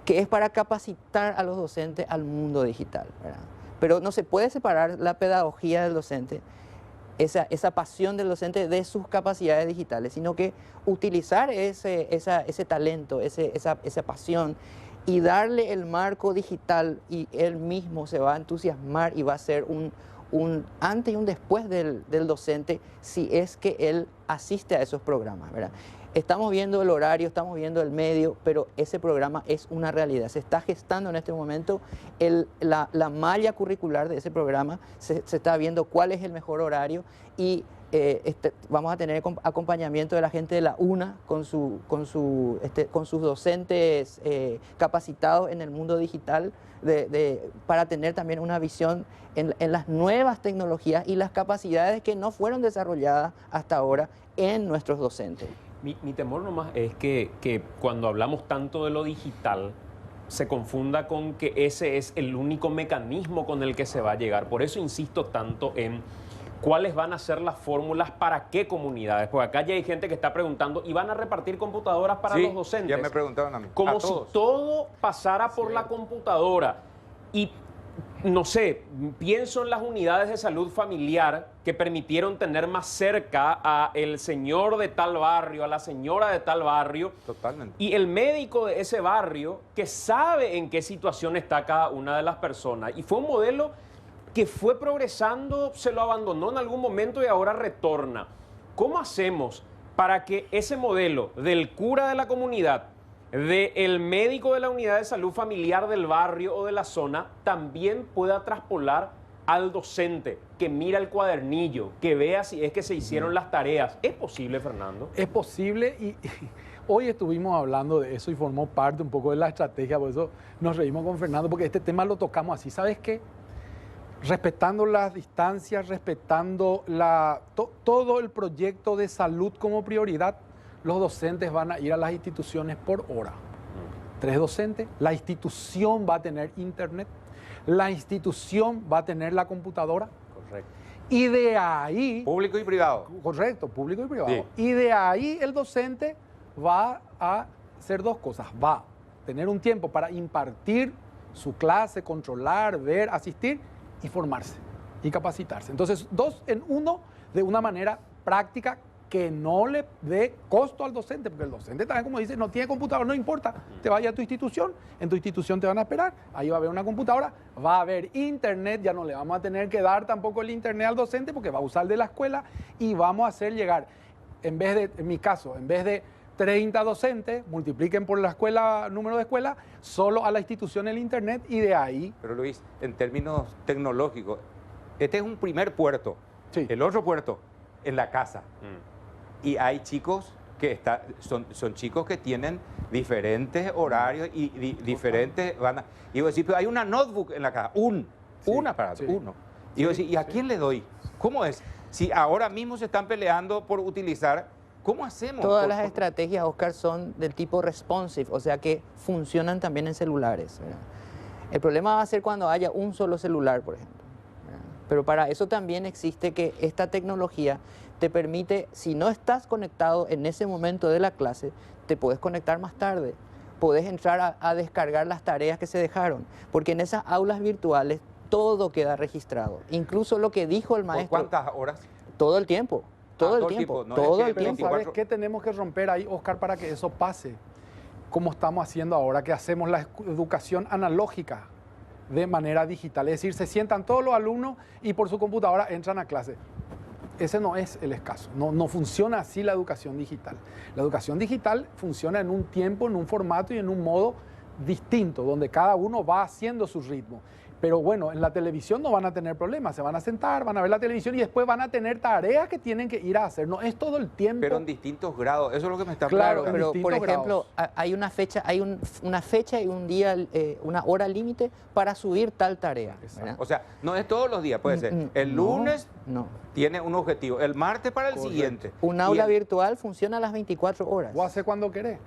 Que es para capacitar a los docentes al mundo digital, ¿verdad? Pero no se puede separar la pedagogía del docente, esa pasión del docente de sus capacidades digitales, sino que utilizar ese talento, esa pasión y darle el marco digital, y él mismo se va a entusiasmar y va a ser un antes y un después del docente si es que él asiste a esos programas, ¿verdad? Estamos viendo el horario, estamos viendo el medio, pero ese programa es una realidad. Se está gestando en este momento la malla curricular de ese programa, se está viendo cuál es el mejor horario y vamos a tener acompañamiento de la gente de la UNA con sus docentes capacitados en el mundo digital para tener también una visión en las nuevas tecnologías y las capacidades que no fueron desarrolladas hasta ahora en nuestros docentes. Mi temor nomás es que cuando hablamos tanto de lo digital, se confunda con que ese es el único mecanismo con el que se va a llegar. Por eso insisto tanto en cuáles van a ser las fórmulas para qué comunidades. Porque acá ya hay gente que está preguntando, ¿y van a repartir computadoras para Sí, los docentes? ya me preguntaron a mí. Como A si todos. todo pasara por la computadora. Y no sé, pienso en las unidades de salud familiar que permitieron tener más cerca a el señor de tal barrio, a la señora de tal barrio. Totalmente. Y el médico de ese barrio que sabe en qué situación está cada una de las personas. Y fue un modelo que fue progresando, se lo abandonó en algún momento y ahora retorna. ¿Cómo hacemos para que ese modelo del cura de la comunidad, del médico de la unidad de salud familiar del barrio o de la zona, también pueda traspolar al docente, que mira el cuadernillo, que vea si es que se hicieron las tareas? ¿Es posible, Fernando? Es posible y hoy estuvimos hablando de eso y formó parte un poco de la estrategia, por eso nos reímos con Fernando, porque este tema lo tocamos así. ¿Sabes qué? Respetando las distancias, respetando todo el proyecto de salud como prioridad, los docentes van a ir a las instituciones por hora. 3 docentes, la institución va a tener internet, la institución va a tener la computadora. Correcto. Y de ahí... Público y privado. Correcto, público y privado. Sí. Y de ahí el docente va a hacer 2 cosas. Va a tener un tiempo para impartir su clase, controlar, ver, asistir y formarse y capacitarse. Entonces, 2 en 1 de una manera práctica que no le dé costo al docente, porque el docente también, como dice, no tiene computadora, no importa, te vaya a tu institución, en tu institución te van a esperar, ahí va a haber una computadora, va a haber internet, ya no le vamos a tener que dar tampoco el internet al docente porque va a usar de la escuela y vamos a hacer llegar, en mi caso, en vez de 30 docentes, multipliquen por la escuela, número de escuela, solo a la institución el internet y de ahí... Pero Luis, en términos tecnológicos, este es un primer puerto. Sí. El otro puerto, en la casa. Y hay chicos que son chicos que tienen diferentes horarios y diferentes... Y vos decís, pero hay una notebook en la casa, un aparato, sí. uno. Y vos decís, ¿y a quién le doy? ¿Cómo es? Si ahora mismo se están peleando por utilizar, ¿cómo hacemos? Todas las estrategias, Oscar, son del tipo responsive, o sea que funcionan también en celulares, ¿verdad? El problema va a ser cuando haya un solo celular, por ejemplo, ¿verdad? Pero para eso también existe que esta tecnología te permite, si no estás conectado en ese momento de la clase, te puedes conectar más tarde. Podés entrar a descargar las tareas que se dejaron, porque en esas aulas virtuales todo queda registrado, incluso lo que dijo el ¿Por maestro. cuántas horas? Todo el tiempo, todo el tiempo, no, todo es que el Pero tiempo. ¿sabes qué tenemos que romper ahí, Oscar, para que eso pase? Como estamos haciendo ahora, que hacemos la educación analógica de manera digital. Es decir, se sientan todos los alumnos y por su computadora entran a clase. Ese no es el caso. No funciona así la educación digital. La educación digital funciona en un tiempo, en un formato y en un modo distinto, donde cada uno va haciendo su ritmo. Pero bueno, en la televisión no van a tener problemas, se van a sentar, van a ver la televisión y después van a tener tareas que tienen que ir a hacer. No es todo el tiempo. Pero en distintos grados, eso es lo que me está Claro, preguntando. en pero por distintos ejemplo, hay una fecha, una fecha y un día, una hora límite para subir tal tarea. ¿verdad? O sea, no es todos los días, puede ser. El No, lunes no. tiene un objetivo, el martes para el Correcto. siguiente. Un Y aula el- virtual funciona a las 24 horas. Vos haces cuando querés,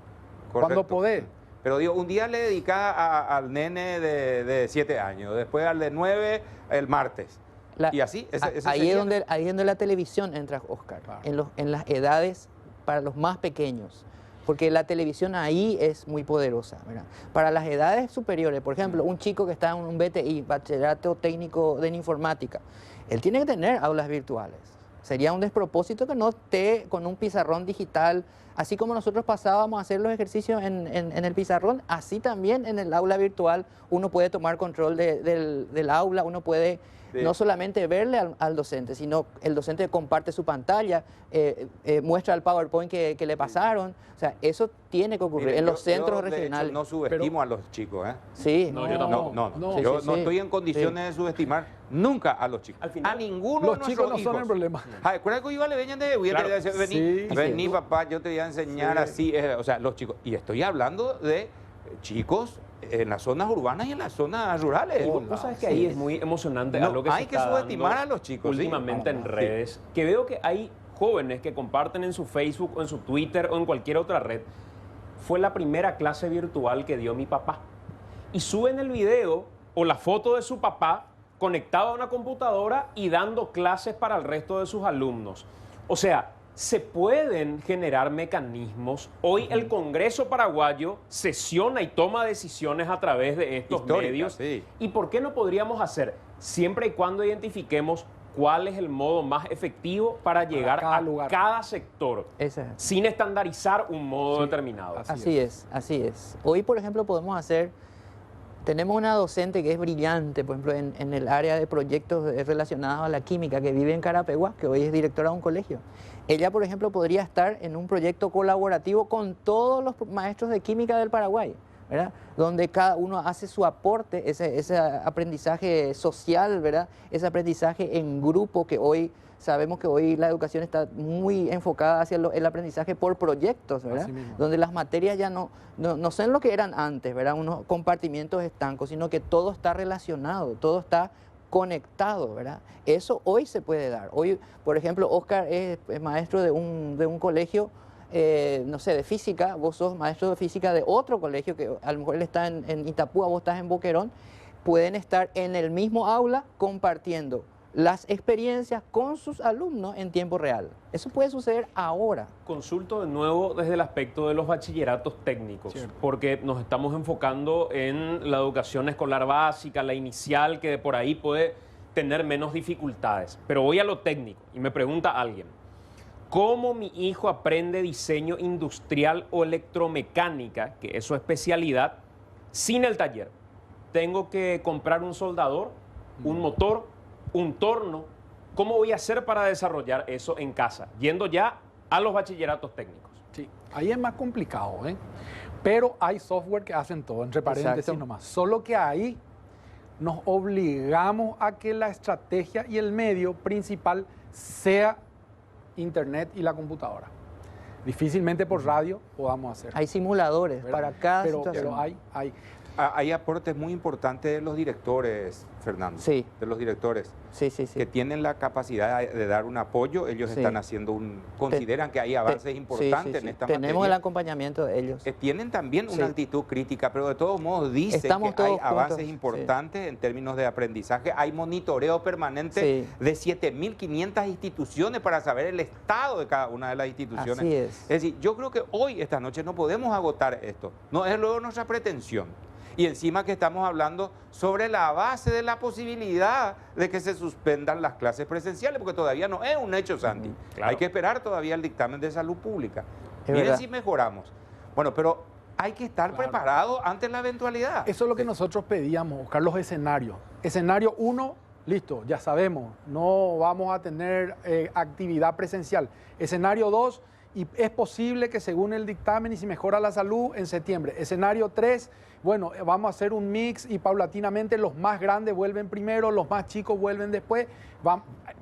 Correcto. cuando podés. Pero digo, un día le dedicás al nene de 7 años, después al de 9 el martes. Y así, ese ahí, sería- ahí es donde la televisión entra, Oscar, Claro. en las edades para los más pequeños. Porque la televisión ahí es muy poderosa, ¿verdad? Para las edades superiores, por ejemplo, un chico que está en un BTI, Bachillerato Técnico de Informática, él tiene que tener aulas virtuales. Sería un despropósito que no esté con un pizarrón digital, así como nosotros pasábamos a hacer los ejercicios en el pizarrón, así también en el aula virtual uno puede tomar control del aula, uno puede Sí. no solamente verle al docente, sino el docente comparte su pantalla, muestra el PowerPoint que le pasaron. O sea, eso tiene que ocurrir Mire, en los yo, centros de hecho, regionales. no subestimo a los chicos, ¿eh? Sí. No, yo tampoco. No. Sí, Yo sí, no sí. estoy en condiciones de subestimar nunca a los chicos. Al final, a ninguno Los de chicos no nuestros son el hijos. problema. Ay, ¿recuerdas que iba a le venían de Claro. te decía, vení, Sí. vení Sí. papá, yo te voy a enseñar Sí. así, o sea, los chicos. Y estoy hablando de chicos en las zonas urbanas y en las zonas rurales. Vos sabés que ahí es muy emocionante No, algo que hay se que está subestimar dando a los chicos, sí. últimamente en Sí. redes, que veo que hay jóvenes que comparten en su Facebook o en su Twitter o en cualquier otra red. Fue la primera clase virtual que dio mi papá. Y suben el video o la foto de su papá conectado a una computadora y dando clases para el resto de sus alumnos. O sea, se pueden generar mecanismos. Hoy el Congreso paraguayo sesiona y toma decisiones a través de estos Históricas, medios. sí. ¿Y por qué no podríamos hacer, siempre y cuando identifiquemos cuál es el modo más efectivo para llegar cada a lugar? cada sector, Esa es. sin estandarizar un modo determinado? Así es, así es. Hoy, por ejemplo, tenemos una docente que es brillante, por ejemplo, en el área de proyectos relacionados a la química, que vive en Carapeguá, que hoy es directora de un colegio. Ella, por ejemplo, podría estar en un proyecto colaborativo con todos los maestros de química del Paraguay, ¿verdad? Donde cada uno hace su aporte, ese aprendizaje social, ¿verdad? Ese aprendizaje en grupo que hoy sabemos que hoy la educación está muy enfocada hacia el aprendizaje por proyectos, ¿verdad? Así mismo. Donde las materias ya no son lo que eran antes, ¿verdad? Unos compartimientos estancos, sino que todo está relacionado, todo está conectado, ¿verdad? Eso hoy se puede dar. Hoy, por ejemplo, Oscar es maestro de un colegio, no sé, de física, vos sos maestro de física de otro colegio, que a lo mejor él está en Itapúa, vos estás en Boquerón, pueden estar en el mismo aula compartiendo las experiencias con sus alumnos en tiempo real. Eso puede suceder ahora. Consulto de nuevo desde el aspecto de los bachilleratos técnicos, Cierto. porque nos estamos enfocando en la educación escolar básica, la inicial, que por ahí puede tener menos dificultades. Pero voy a lo técnico y me pregunta alguien, ¿cómo mi hijo aprende diseño industrial o electromecánica, que es su especialidad, sin el taller? Tengo que comprar un soldador, un motor, un torno. ¿Cómo voy a hacer para desarrollar eso en casa? Yendo ya a los bachilleratos técnicos. Sí, ahí es más complicado, ¿eh? Pero hay software que hacen todo, entre paréntesis Exacto. nomás. Solo que ahí nos obligamos a que la estrategia y el medio principal sea Internet y la computadora. Difícilmente por radio podamos hacer. Hay simuladores ¿verdad? para cada pero, situación. Pero hay. Hay aportes muy importantes de los directores, Fernando. Sí. De los directores. Sí, sí, sí. Que tienen la capacidad de dar un apoyo, ellos Sí. están haciendo consideran que hay avances importantes en esta Tenemos el materia. acompañamiento de ellos. Tienen también Sí. una actitud crítica, pero de todos modos dicen Estamos que hay todos avances juntos, importantes en términos de aprendizaje. Hay monitoreo permanente Sí. de 7.500 instituciones para saber el estado de cada una de las instituciones. Así es. Es decir, yo creo que hoy, esta noche, no podemos agotar esto. No es luego nuestra pretensión. Y encima que estamos hablando sobre la base de la posibilidad de que se suspendan las clases presenciales, porque todavía no es un hecho, Santi. Claro. Hay que esperar todavía el dictamen de salud pública. Es Miren verdad. si mejoramos. Bueno, pero hay que estar Claro. preparados ante la eventualidad. Eso es lo que nosotros pedíamos, buscar los escenarios. Escenario 1, listo, ya sabemos, no vamos a tener actividad presencial. Escenario 2, y es posible que según el dictamen y si mejora la salud en septiembre. Escenario 3, bueno, vamos a hacer un mix y paulatinamente los más grandes vuelven primero, los más chicos vuelven después,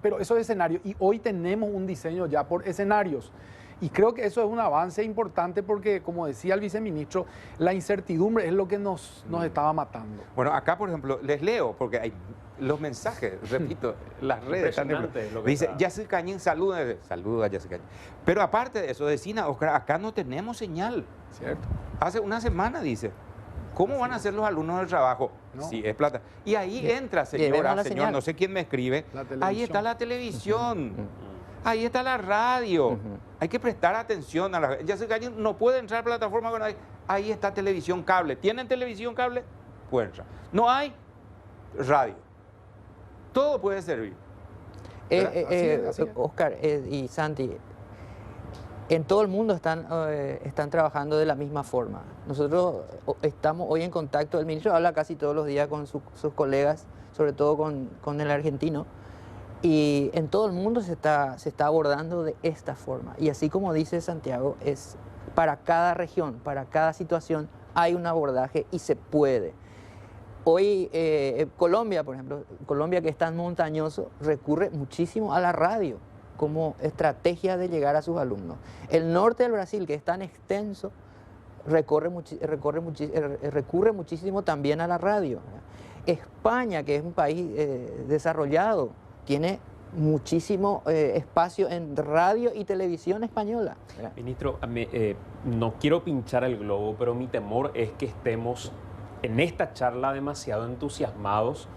pero eso es escenario. Y hoy tenemos un diseño ya por escenarios. Y creo que eso es un avance importante porque, como decía el viceministro, la incertidumbre es lo que nos estaba matando. Bueno, acá, por ejemplo, les leo, porque hay los mensajes, repito, las redes. Impresionante lo que Dice, está. Yacir Cañín, saluda a Yacir Cañín. Pero aparte de eso, decina, Oscar, acá no tenemos señal. ¿Cierto? Hace una semana, dice. ¿Cómo van a hacer los alumnos del trabajo? No. Sí, es plata. Y ahí entra, Llevemos señora, la señor, señal. no sé quién me escribe. La Ahí televisión. está la televisión. Ahí está la radio. Hay que prestar atención a la gente. Yacir Cañín no puede entrar a plataforma con ahí está televisión cable. ¿Tienen televisión cable? Pueden entrar. No hay radio. Todo puede servir. Así es. Oscar y Santi, en todo el mundo están trabajando de la misma forma. Nosotros estamos hoy en contacto, el ministro habla casi todos los días con sus colegas, sobre todo con el argentino, y en todo el mundo se está abordando de esta forma. Y así como dice Santiago, es para cada región, para cada situación hay un abordaje y se puede. Hoy Colombia, por ejemplo, Colombia que es tan montañoso, recurre muchísimo a la radio como estrategia de llegar a sus alumnos. El norte del Brasil, que es tan extenso, recurre muchísimo también a la radio. España, que es un país desarrollado, tiene muchísimo espacio en radio y televisión española. Ministro, no quiero pinchar el globo, pero mi temor es que estemos en esta charla demasiado entusiasmados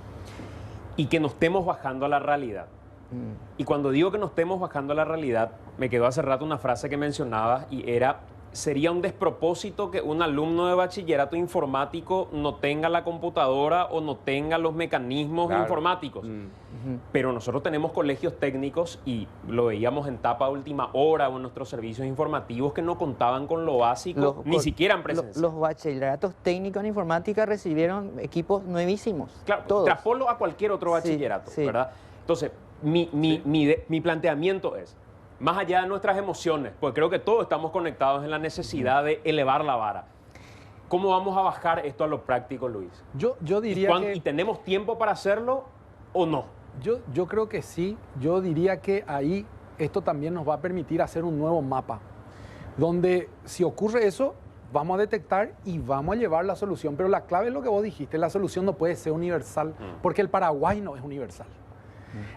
y que nos estemos bajando a la realidad. Y cuando digo que nos estemos bajando a la realidad, me quedó hace rato una frase que mencionabas y era, sería un despropósito que un alumno de bachillerato informático no tenga la computadora o no tenga los mecanismos Claro. informáticos. Pero nosotros tenemos colegios técnicos y lo veíamos en tapa última hora o en nuestros servicios informativos que no contaban con lo básico, ni siquiera en presencia. Los bachilleratos técnicos en informática recibieron equipos nuevísimos. Claro, todos. traspolo a cualquier otro Sí, bachillerato, sí. ¿verdad? Entonces, mi planteamiento es, más allá de nuestras emociones, porque creo que todos estamos conectados en la necesidad de elevar la vara. ¿Cómo vamos a bajar esto a lo práctico, Luis? Yo diría ¿Y tenemos tiempo para hacerlo o no? yo creo que sí. Yo diría que ahí esto también nos va a permitir hacer un nuevo mapa, donde si ocurre eso, vamos a detectar y vamos a llevar la solución. Pero la clave es lo que vos dijiste, la solución no puede ser universal, porque el Paraguay no es universal.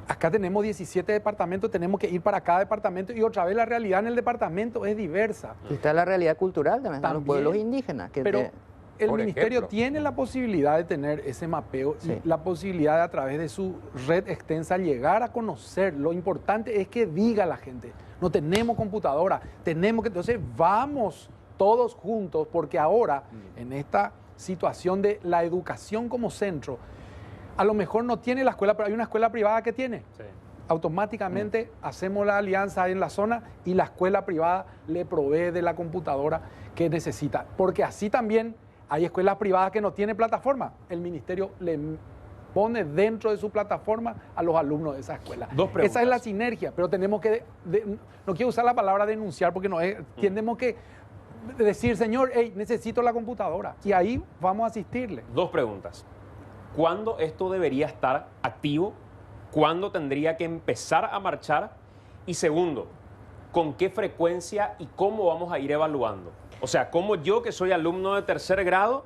Acá tenemos 17 departamentos, tenemos que ir para cada departamento y otra vez la realidad en el departamento es diversa. Y está la realidad cultural también, están los También, pueblos indígenas. Pero el Por ministerio ejemplo. tiene la posibilidad de tener ese mapeo Sí. y la posibilidad de a través de su red extensa llegar a conocer. Lo importante es que diga la gente, no tenemos computadora, tenemos que... Entonces vamos todos juntos porque ahora en esta situación de la educación como centro, a lo mejor no tiene la escuela, pero hay una escuela privada que tiene. Sí. Automáticamente hacemos la alianza en la zona y la escuela privada le provee de la computadora que necesita. Porque así también hay escuelas privadas que no tienen plataforma. El ministerio le pone dentro de su plataforma a los alumnos de esa escuela. Dos preguntas. Esa es la sinergia, pero tenemos que, no quiero usar la palabra denunciar porque no es, tenemos que decir, señor, hey, necesito la computadora. Y ahí vamos a asistirle. Dos preguntas. ¿Cuándo esto debería estar activo? ¿Cuándo tendría que empezar a marchar? Y segundo, ¿con qué frecuencia y cómo vamos a ir evaluando? O sea, ¿cómo yo, que soy alumno de tercer grado,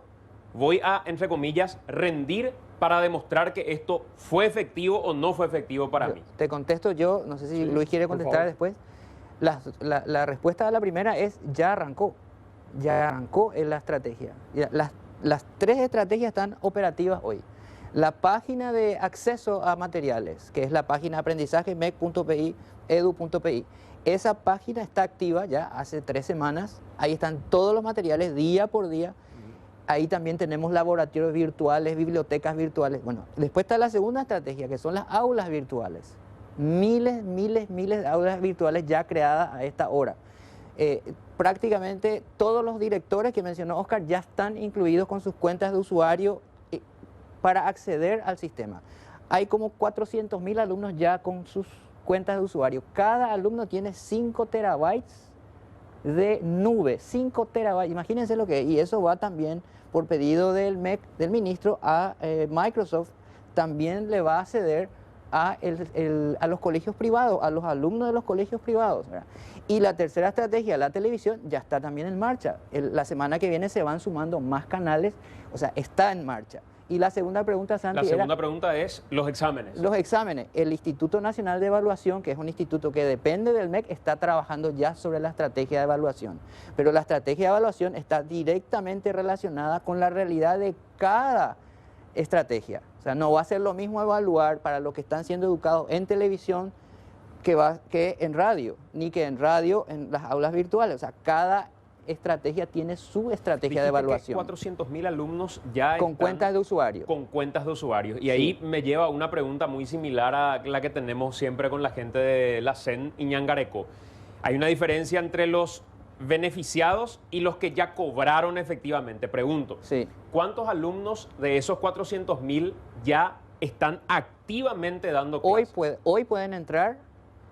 voy a, entre comillas, rendir para demostrar que esto fue efectivo o no fue efectivo para mí? Te contesto yo, no sé si Luis quiere por contestar favor. después. La respuesta a la primera es ya arrancó en la estrategia. Ya, las tres estrategias están operativas hoy. La página de acceso a materiales, que es la página aprendizaje mec.pi, edu.pi, esa página está activa ya hace 3 semanas. Ahí están todos los materiales día por día. Ahí también tenemos laboratorios virtuales, bibliotecas virtuales. Bueno, después está la segunda estrategia, que son las aulas virtuales. Miles de aulas virtuales ya creadas a esta hora. Prácticamente todos los directores que mencionó Oscar ya están incluidos con sus cuentas de usuario para acceder al sistema. Hay como 400.000 alumnos ya con sus cuentas de usuario. Cada alumno tiene 5 terabytes de nube, 5 terabytes, imagínense lo que es, y eso va también por pedido del MEC, del ministro, a Microsoft, también le va a ceder a los colegios privados, a los alumnos de los colegios privados, ¿verdad? Y la tercera estrategia, la televisión, ya está también en marcha. La semana que viene se van sumando más canales, o sea, está en marcha. Y la segunda pregunta, Santi, La segunda pregunta es los exámenes. Los exámenes. El Instituto Nacional de Evaluación, que es un instituto que depende del MEC, está trabajando ya sobre la estrategia de evaluación. Pero la estrategia de evaluación está directamente relacionada con la realidad de cada estrategia. O sea, no va a ser lo mismo evaluar para los que están siendo educados en televisión que en radio, ni que en radio en las aulas virtuales. O sea, cada estrategia tiene su estrategia de evaluación. 400.000 alumnos ya con cuentas de usuario. Con cuentas de usuarios. Y ahí me lleva a una pregunta muy similar a la que tenemos siempre con la gente de la CEN Iñangareco. Hay una diferencia entre los beneficiados y los que ya cobraron efectivamente. Pregunto, Sí. ¿cuántos alumnos de esos 400.000 ya están activamente dando clases? Hoy pueden entrar,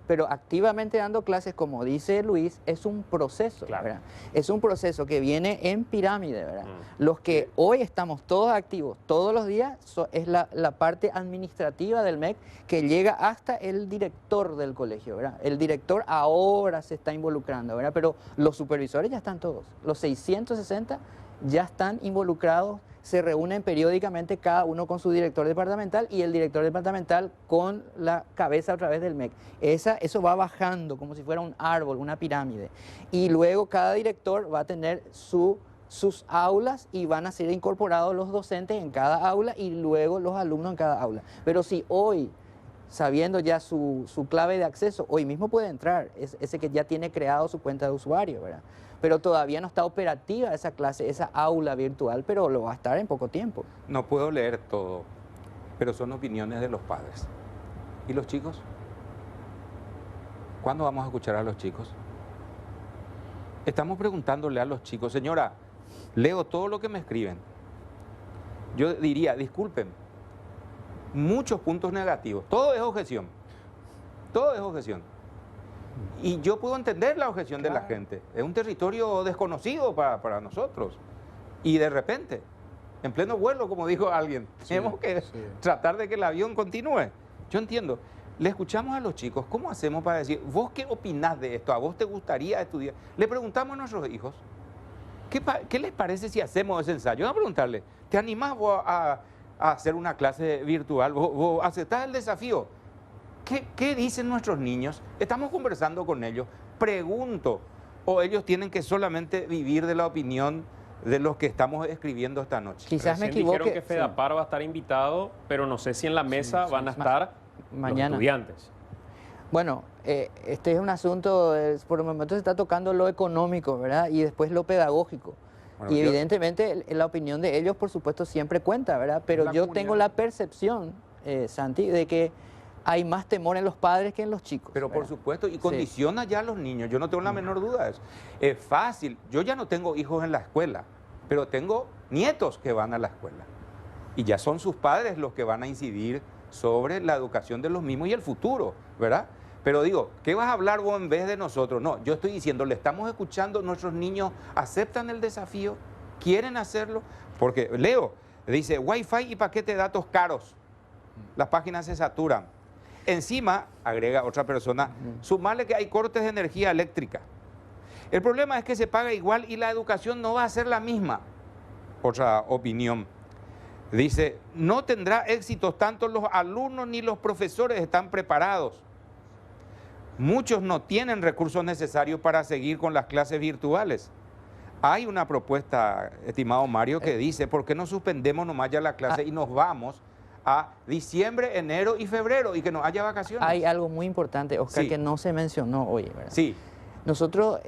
pero activamente dando clases, como dice Luis, es un proceso, Claro. ¿verdad? Es un proceso que viene en pirámide, ¿verdad? Los que hoy estamos todos activos todos los días es la parte administrativa del MEC que llega hasta el director del colegio, ¿verdad? El director ahora se está involucrando, ¿verdad? Pero los supervisores ya están todos. Los 660 ya están involucrados, se reúnen periódicamente cada uno con su director departamental y el director departamental con la cabeza a través del MEC. Eso va bajando como si fuera un árbol, una pirámide. Y luego cada director va a tener sus aulas y van a ser incorporados los docentes en cada aula y luego los alumnos en cada aula. Pero si hoy, sabiendo ya su clave de acceso, hoy mismo puede entrar, ese que ya tiene creado su cuenta de usuario, ¿verdad? Pero todavía no está operativa esa clase, esa aula virtual, pero lo va a estar en poco tiempo. No puedo leer todo, pero son opiniones de los padres. ¿Y los chicos? ¿Cuándo vamos a escuchar a los chicos? Estamos preguntándole a los chicos, señora, leo todo lo que me escriben. Yo diría, disculpen, muchos puntos negativos. Todo es objeción. Todo es objeción. Y yo puedo entender la objeción de la gente. Es un territorio desconocido para nosotros. Y de repente, en pleno vuelo, como dijo alguien, tenemos que tratar de que el avión continúe. Yo entiendo. Le escuchamos a los chicos, ¿cómo hacemos para decir, vos qué opinás de esto? ¿A vos te gustaría estudiar? Le preguntamos a nuestros hijos, ¿qué les parece si hacemos ese ensayo? Vamos a preguntarle, ¿te animás vos a hacer una clase virtual? ¿Vos aceptás el desafío? ¿Qué dicen nuestros niños? Estamos conversando con ellos. Pregunto, ¿o ellos tienen que solamente vivir de la opinión de los que estamos escribiendo esta noche? Quizás me Recién equivoque. dijeron que FEDAPAR va a estar invitado, pero no sé si en la mesa van a estar mañana. los estudiantes. Bueno, este es un asunto, por el momento se está tocando lo económico, ¿verdad? Y después lo pedagógico. Bueno, y evidentemente la opinión de ellos, por supuesto, siempre cuenta, ¿verdad? Pero yo tengo la percepción, Santi, de que hay más temor en los padres que en los chicos. Pero por ¿verdad? supuesto, y condiciona ya a los niños. Yo no tengo la menor duda de eso. Es fácil. Yo ya no tengo hijos en la escuela, pero tengo nietos que van a la escuela. Y ya son sus padres los que van a incidir sobre la educación de los mismos y el futuro, ¿verdad? Pero digo, ¿qué vas a hablar vos en vez de nosotros? No, yo estoy diciendo, le estamos escuchando, nuestros niños aceptan el desafío, quieren hacerlo, porque Leo dice, Wi-Fi y paquete de datos caros, las páginas se saturan. Encima, agrega otra persona, sumarle que hay cortes de energía eléctrica. El problema es que se paga igual y la educación no va a ser la misma. Otra opinión. Dice, no tendrá éxito, tanto los alumnos ni los profesores están preparados. Muchos no tienen recursos necesarios para seguir con las clases virtuales. Hay una propuesta, estimado Mario, que dice, ¿por qué no suspendemos nomás ya la clase y nos vamos a diciembre, enero y febrero y que no haya vacaciones? Hay algo muy importante, Oscar, Sí. que no se mencionó hoy, ¿verdad? Sí, Nosotros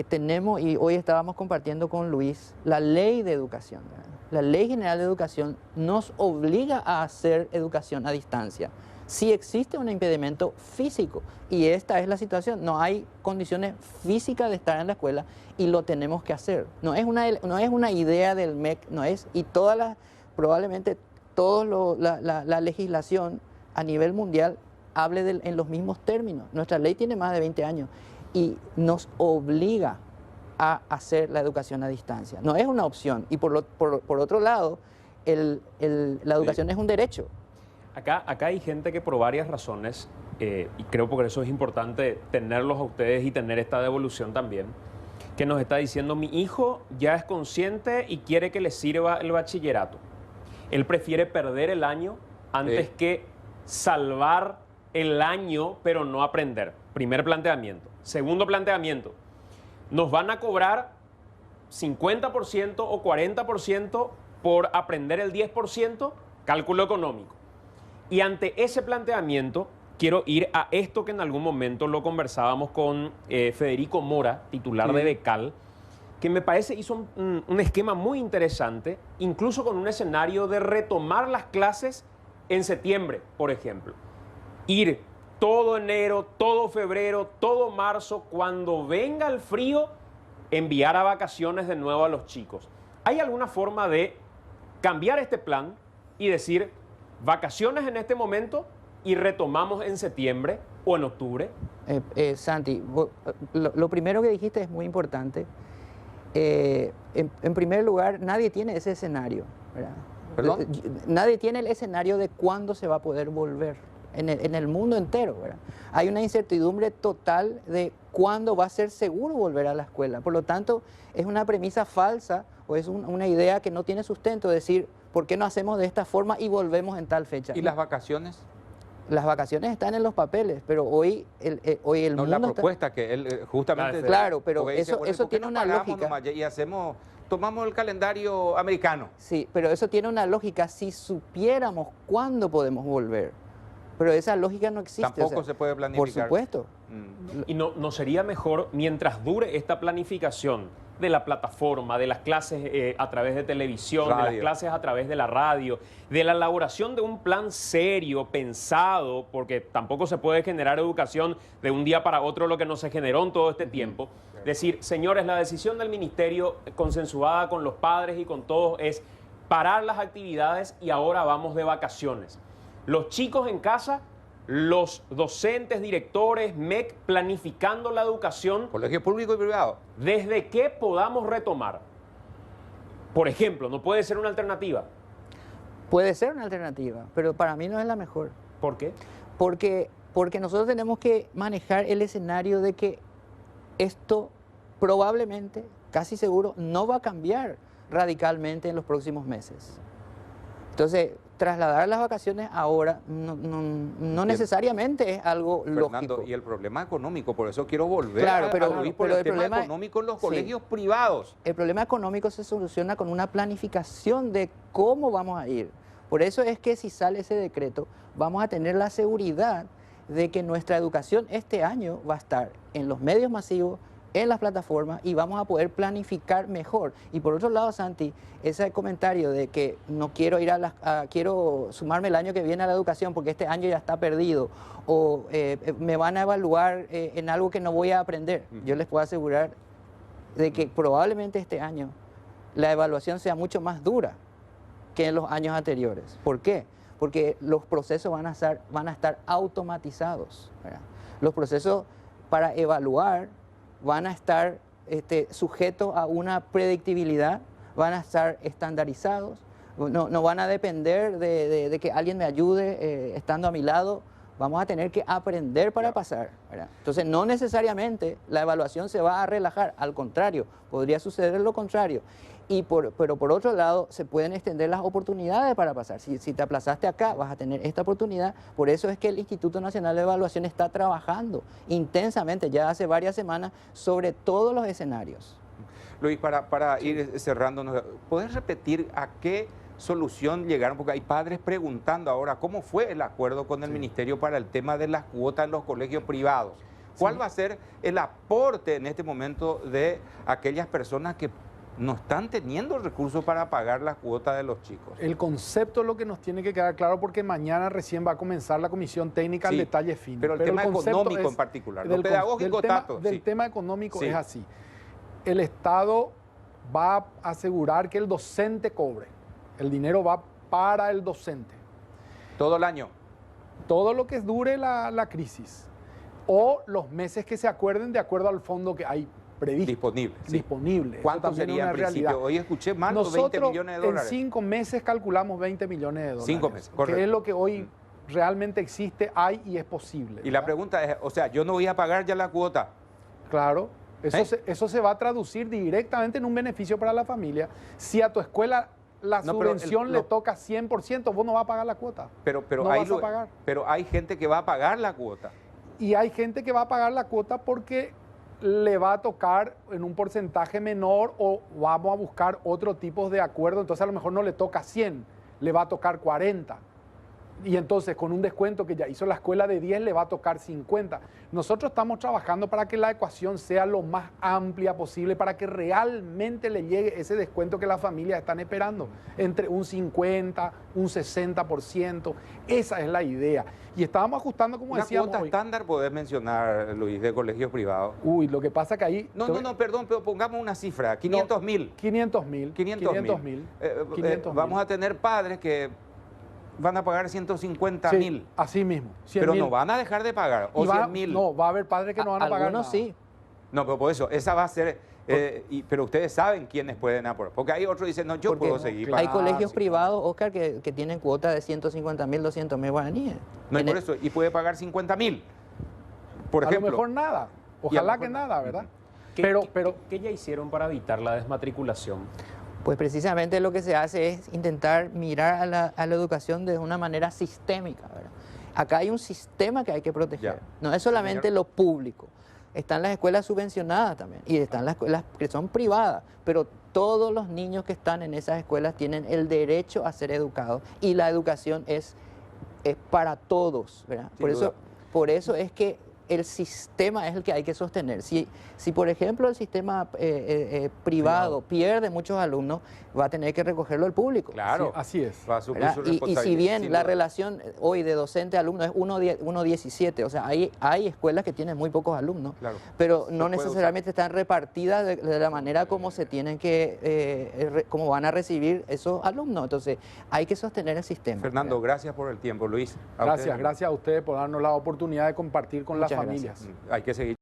tenemos, y hoy estábamos compartiendo con Luis, la ley de educación, ¿verdad? La ley general de educación nos obliga a hacer educación a distancia. Si existe un impedimento físico, y esta es la situación, no hay condiciones físicas de estar en la escuela y lo tenemos que hacer. No es una idea del MEC, no es, y probablemente toda la legislación a nivel mundial hable en los mismos términos. Nuestra ley tiene más de 20 años y nos obliga a hacer la educación a distancia. No es una opción. Y por otro lado, la educación es un derecho. Acá hay gente que por varias razones, y creo por eso es importante tenerlos a ustedes y tener esta devolución también, que nos está diciendo: mi hijo ya es consciente y quiere que le sirva el bachillerato. Él prefiere perder el año antes que salvar el año, pero no aprender. Primer planteamiento. Segundo planteamiento: nos van a cobrar 50% o 40% por aprender el 10%, cálculo económico. Y ante ese planteamiento, quiero ir a esto que en algún momento lo conversábamos con Federico Mora, titular de Becal, que me parece hizo un esquema muy interesante, incluso con un escenario de retomar las clases en septiembre, por ejemplo. Ir todo enero, todo febrero, todo marzo, cuando venga el frío, enviar a vacaciones de nuevo a los chicos. ¿Hay alguna forma de cambiar este plan y decir vacaciones en este momento y retomamos en septiembre o en octubre? Santi, lo primero que dijiste es muy importante. En primer lugar, nadie tiene ese escenario, ¿verdad? ¿Perdón? Nadie tiene el escenario de cuándo se va a poder volver en el mundo entero, ¿verdad? Hay una incertidumbre total de cuándo va a ser seguro volver a la escuela. Por lo tanto, es una premisa falsa o es una idea que no tiene sustento decir, ¿por qué no hacemos de esta forma y volvemos en tal fecha? ¿Y las vacaciones? Las vacaciones están en los papeles, pero hoy el No, mundo la está... propuesta que él justamente... Claro, pero porque dice, eso ¿por qué tiene no una pagamos lógica. nomás y tomamos el calendario americano? Sí, pero eso tiene una lógica si supiéramos cuándo podemos volver. Pero esa lógica no existe. Tampoco se puede planificar. Por supuesto. ¿Y no sería mejor, mientras dure esta planificación de la plataforma, de las clases a través de televisión, de las clases a través de la radio, de la elaboración de un plan serio, pensado, porque tampoco se puede generar educación de un día para otro lo que no se generó en todo este tiempo? Decir, señores, la decisión del ministerio consensuada con los padres y con todos es parar las actividades y ahora vamos de vacaciones. Los chicos en casa, los docentes, directores, MEC, planificando la educación. Colegio público y privado. Desde que podamos retomar. Por ejemplo, ¿no puede ser una alternativa? Puede ser una alternativa, pero para mí no es la mejor. ¿Por qué? Porque nosotros tenemos que manejar el escenario de que esto probablemente, casi seguro, no va a cambiar radicalmente en los próximos meses. Entonces, trasladar las vacaciones ahora no necesariamente es algo Fernando, lógico. y el problema económico, por eso quiero volver Claro, a Luis por pero el tema económico en los colegios privados. El problema económico se soluciona con una planificación de cómo vamos a ir. Por eso es que si sale ese decreto, vamos a tener la seguridad de que nuestra educación este año va a estar en los medios masivos, en las plataformas, y vamos a poder planificar mejor. Y por otro lado, Santi, ese comentario de que no quiero ir quiero sumarme el año que viene a la educación porque este año ya está perdido, o me van a evaluar en algo que no voy a aprender. Yo les puedo asegurar de que probablemente este año la evaluación sea mucho más dura que en los años anteriores. ¿Por qué? Porque los procesos van a estar automatizados, ¿verdad? Los procesos para evaluar van a estar sujetos a una predictibilidad, van a estar estandarizados, no van a depender de que alguien me ayude estando a mi lado. Vamos a tener que aprender para pasar, ¿verdad? Entonces, no necesariamente la evaluación se va a relajar, al contrario, podría suceder lo contrario. Pero por otro lado, se pueden extender las oportunidades para pasar. Si te aplazaste acá, vas a tener esta oportunidad. Por eso es que el Instituto Nacional de Evaluación está trabajando intensamente, ya hace varias semanas, sobre todos los escenarios. Luis, para ir cerrándonos, ¿puedes repetir a qué solución llegaron? Porque hay padres preguntando ahora cómo fue el acuerdo con el ministerio para el tema de las cuotas en los colegios privados. ¿Cuál va a ser el aporte en este momento de aquellas personas que no están teniendo recursos para pagar las cuotas de los chicos? El concepto es lo que nos tiene que quedar claro, porque mañana recién va a comenzar la comisión técnica al detalle fino. Pero el tema económico en particular, lo pedagógico tanto. Del tema económico es así. El Estado va a asegurar que el docente cobre. El dinero va para el docente. ¿Todo el año? Todo lo que dure la crisis. O los meses que se acuerden de acuerdo al fondo que hay previsto. Disponible, sí. Disponible. Eso ¿Cuánto también es sería en una principio? realidad. Hoy escuché más de 20 Nosotros millones de en dólares. 5 meses calculamos 20 millones de dólares. 5 meses, correcto. Que es lo que hoy realmente existe, hay y es posible. Y la ¿verdad? pregunta es, o sea, yo no voy a pagar ya la cuota. Claro, eso, ¿Eh? eso se va a traducir directamente en un beneficio para la familia. Si a tu escuela la No, pero subvención le toca 100%, vos no vas a pagar la cuota. Pero No ahí vas a pagar. pero hay gente que va a pagar la cuota. Y hay gente que va a pagar la cuota porque le va a tocar en un porcentaje menor o vamos a buscar otro tipo de acuerdo. Entonces a lo mejor no le toca 100, le va a tocar 40. Y entonces con un descuento que ya hizo la escuela de 10 le va a tocar 50. Nosotros estamos trabajando para que la ecuación sea lo más amplia posible, para que realmente le llegue ese descuento que las familias están esperando, entre un 50, un 60%. Esa es la idea. Y estábamos ajustando, como Una decíamos cuota hoy. estándar podés mencionar, Luis, de colegios privados. Uy, lo que pasa que ahí... No, perdón, pero pongamos una cifra, 500.000. 500.000. 500.000. Vamos a tener padres que van a pagar 150.000. Sí, así mismo. Pero 100.000. no van a dejar de pagar. O Y va- 100.000. No, va a haber padres que no van a pagar Algunos nada. sí. No, pero por eso, esa va a ser. Pero ustedes saben quiénes pueden aportar. Porque hay otros que dicen, no, yo Porque puedo seguir hay pagando. colegios privados, Oscar, que tienen cuota de 150.000, 200.000 guaraníes. No, y En por el- eso, y puede pagar 50.000. Por ejemplo. A lo mejor nada. Y a lo Ojalá mejor que nada, ¿verdad? ¿Qué, Pero ¿qué ya hicieron para evitar la desmatriculación? Pues precisamente lo que se hace es intentar mirar a la educación de una manera sistémica, ¿verdad? Acá hay un sistema que hay que proteger. Ya. No es solamente lo público. Están las escuelas subvencionadas también y están las escuelas que son privadas, pero todos los niños que están en esas escuelas tienen el derecho a ser educados y la educación es para todos, ¿verdad? Sin duda. Por eso es que el sistema es el que hay que sostener. Si por ejemplo, el sistema privado pierde muchos alumnos, va a tener que recogerlo el público. Claro. Sí, así es. Va a asumir ¿Verdad? su Y si responsabilidad, bien sin la duda. relación hoy de docente-alumno es 1:17, o sea, hay escuelas que tienen muy pocos alumnos, Claro. pero Se no puede necesariamente están repartidas de la manera como se tienen que, como van a recibir esos alumnos. Entonces, hay que sostener el sistema. Fernando, ¿verdad? gracias por el tiempo, Luis. A Gracias, ustedes. gracias a ustedes por darnos la oportunidad de compartir con las Muchas familias. Hay que seguir.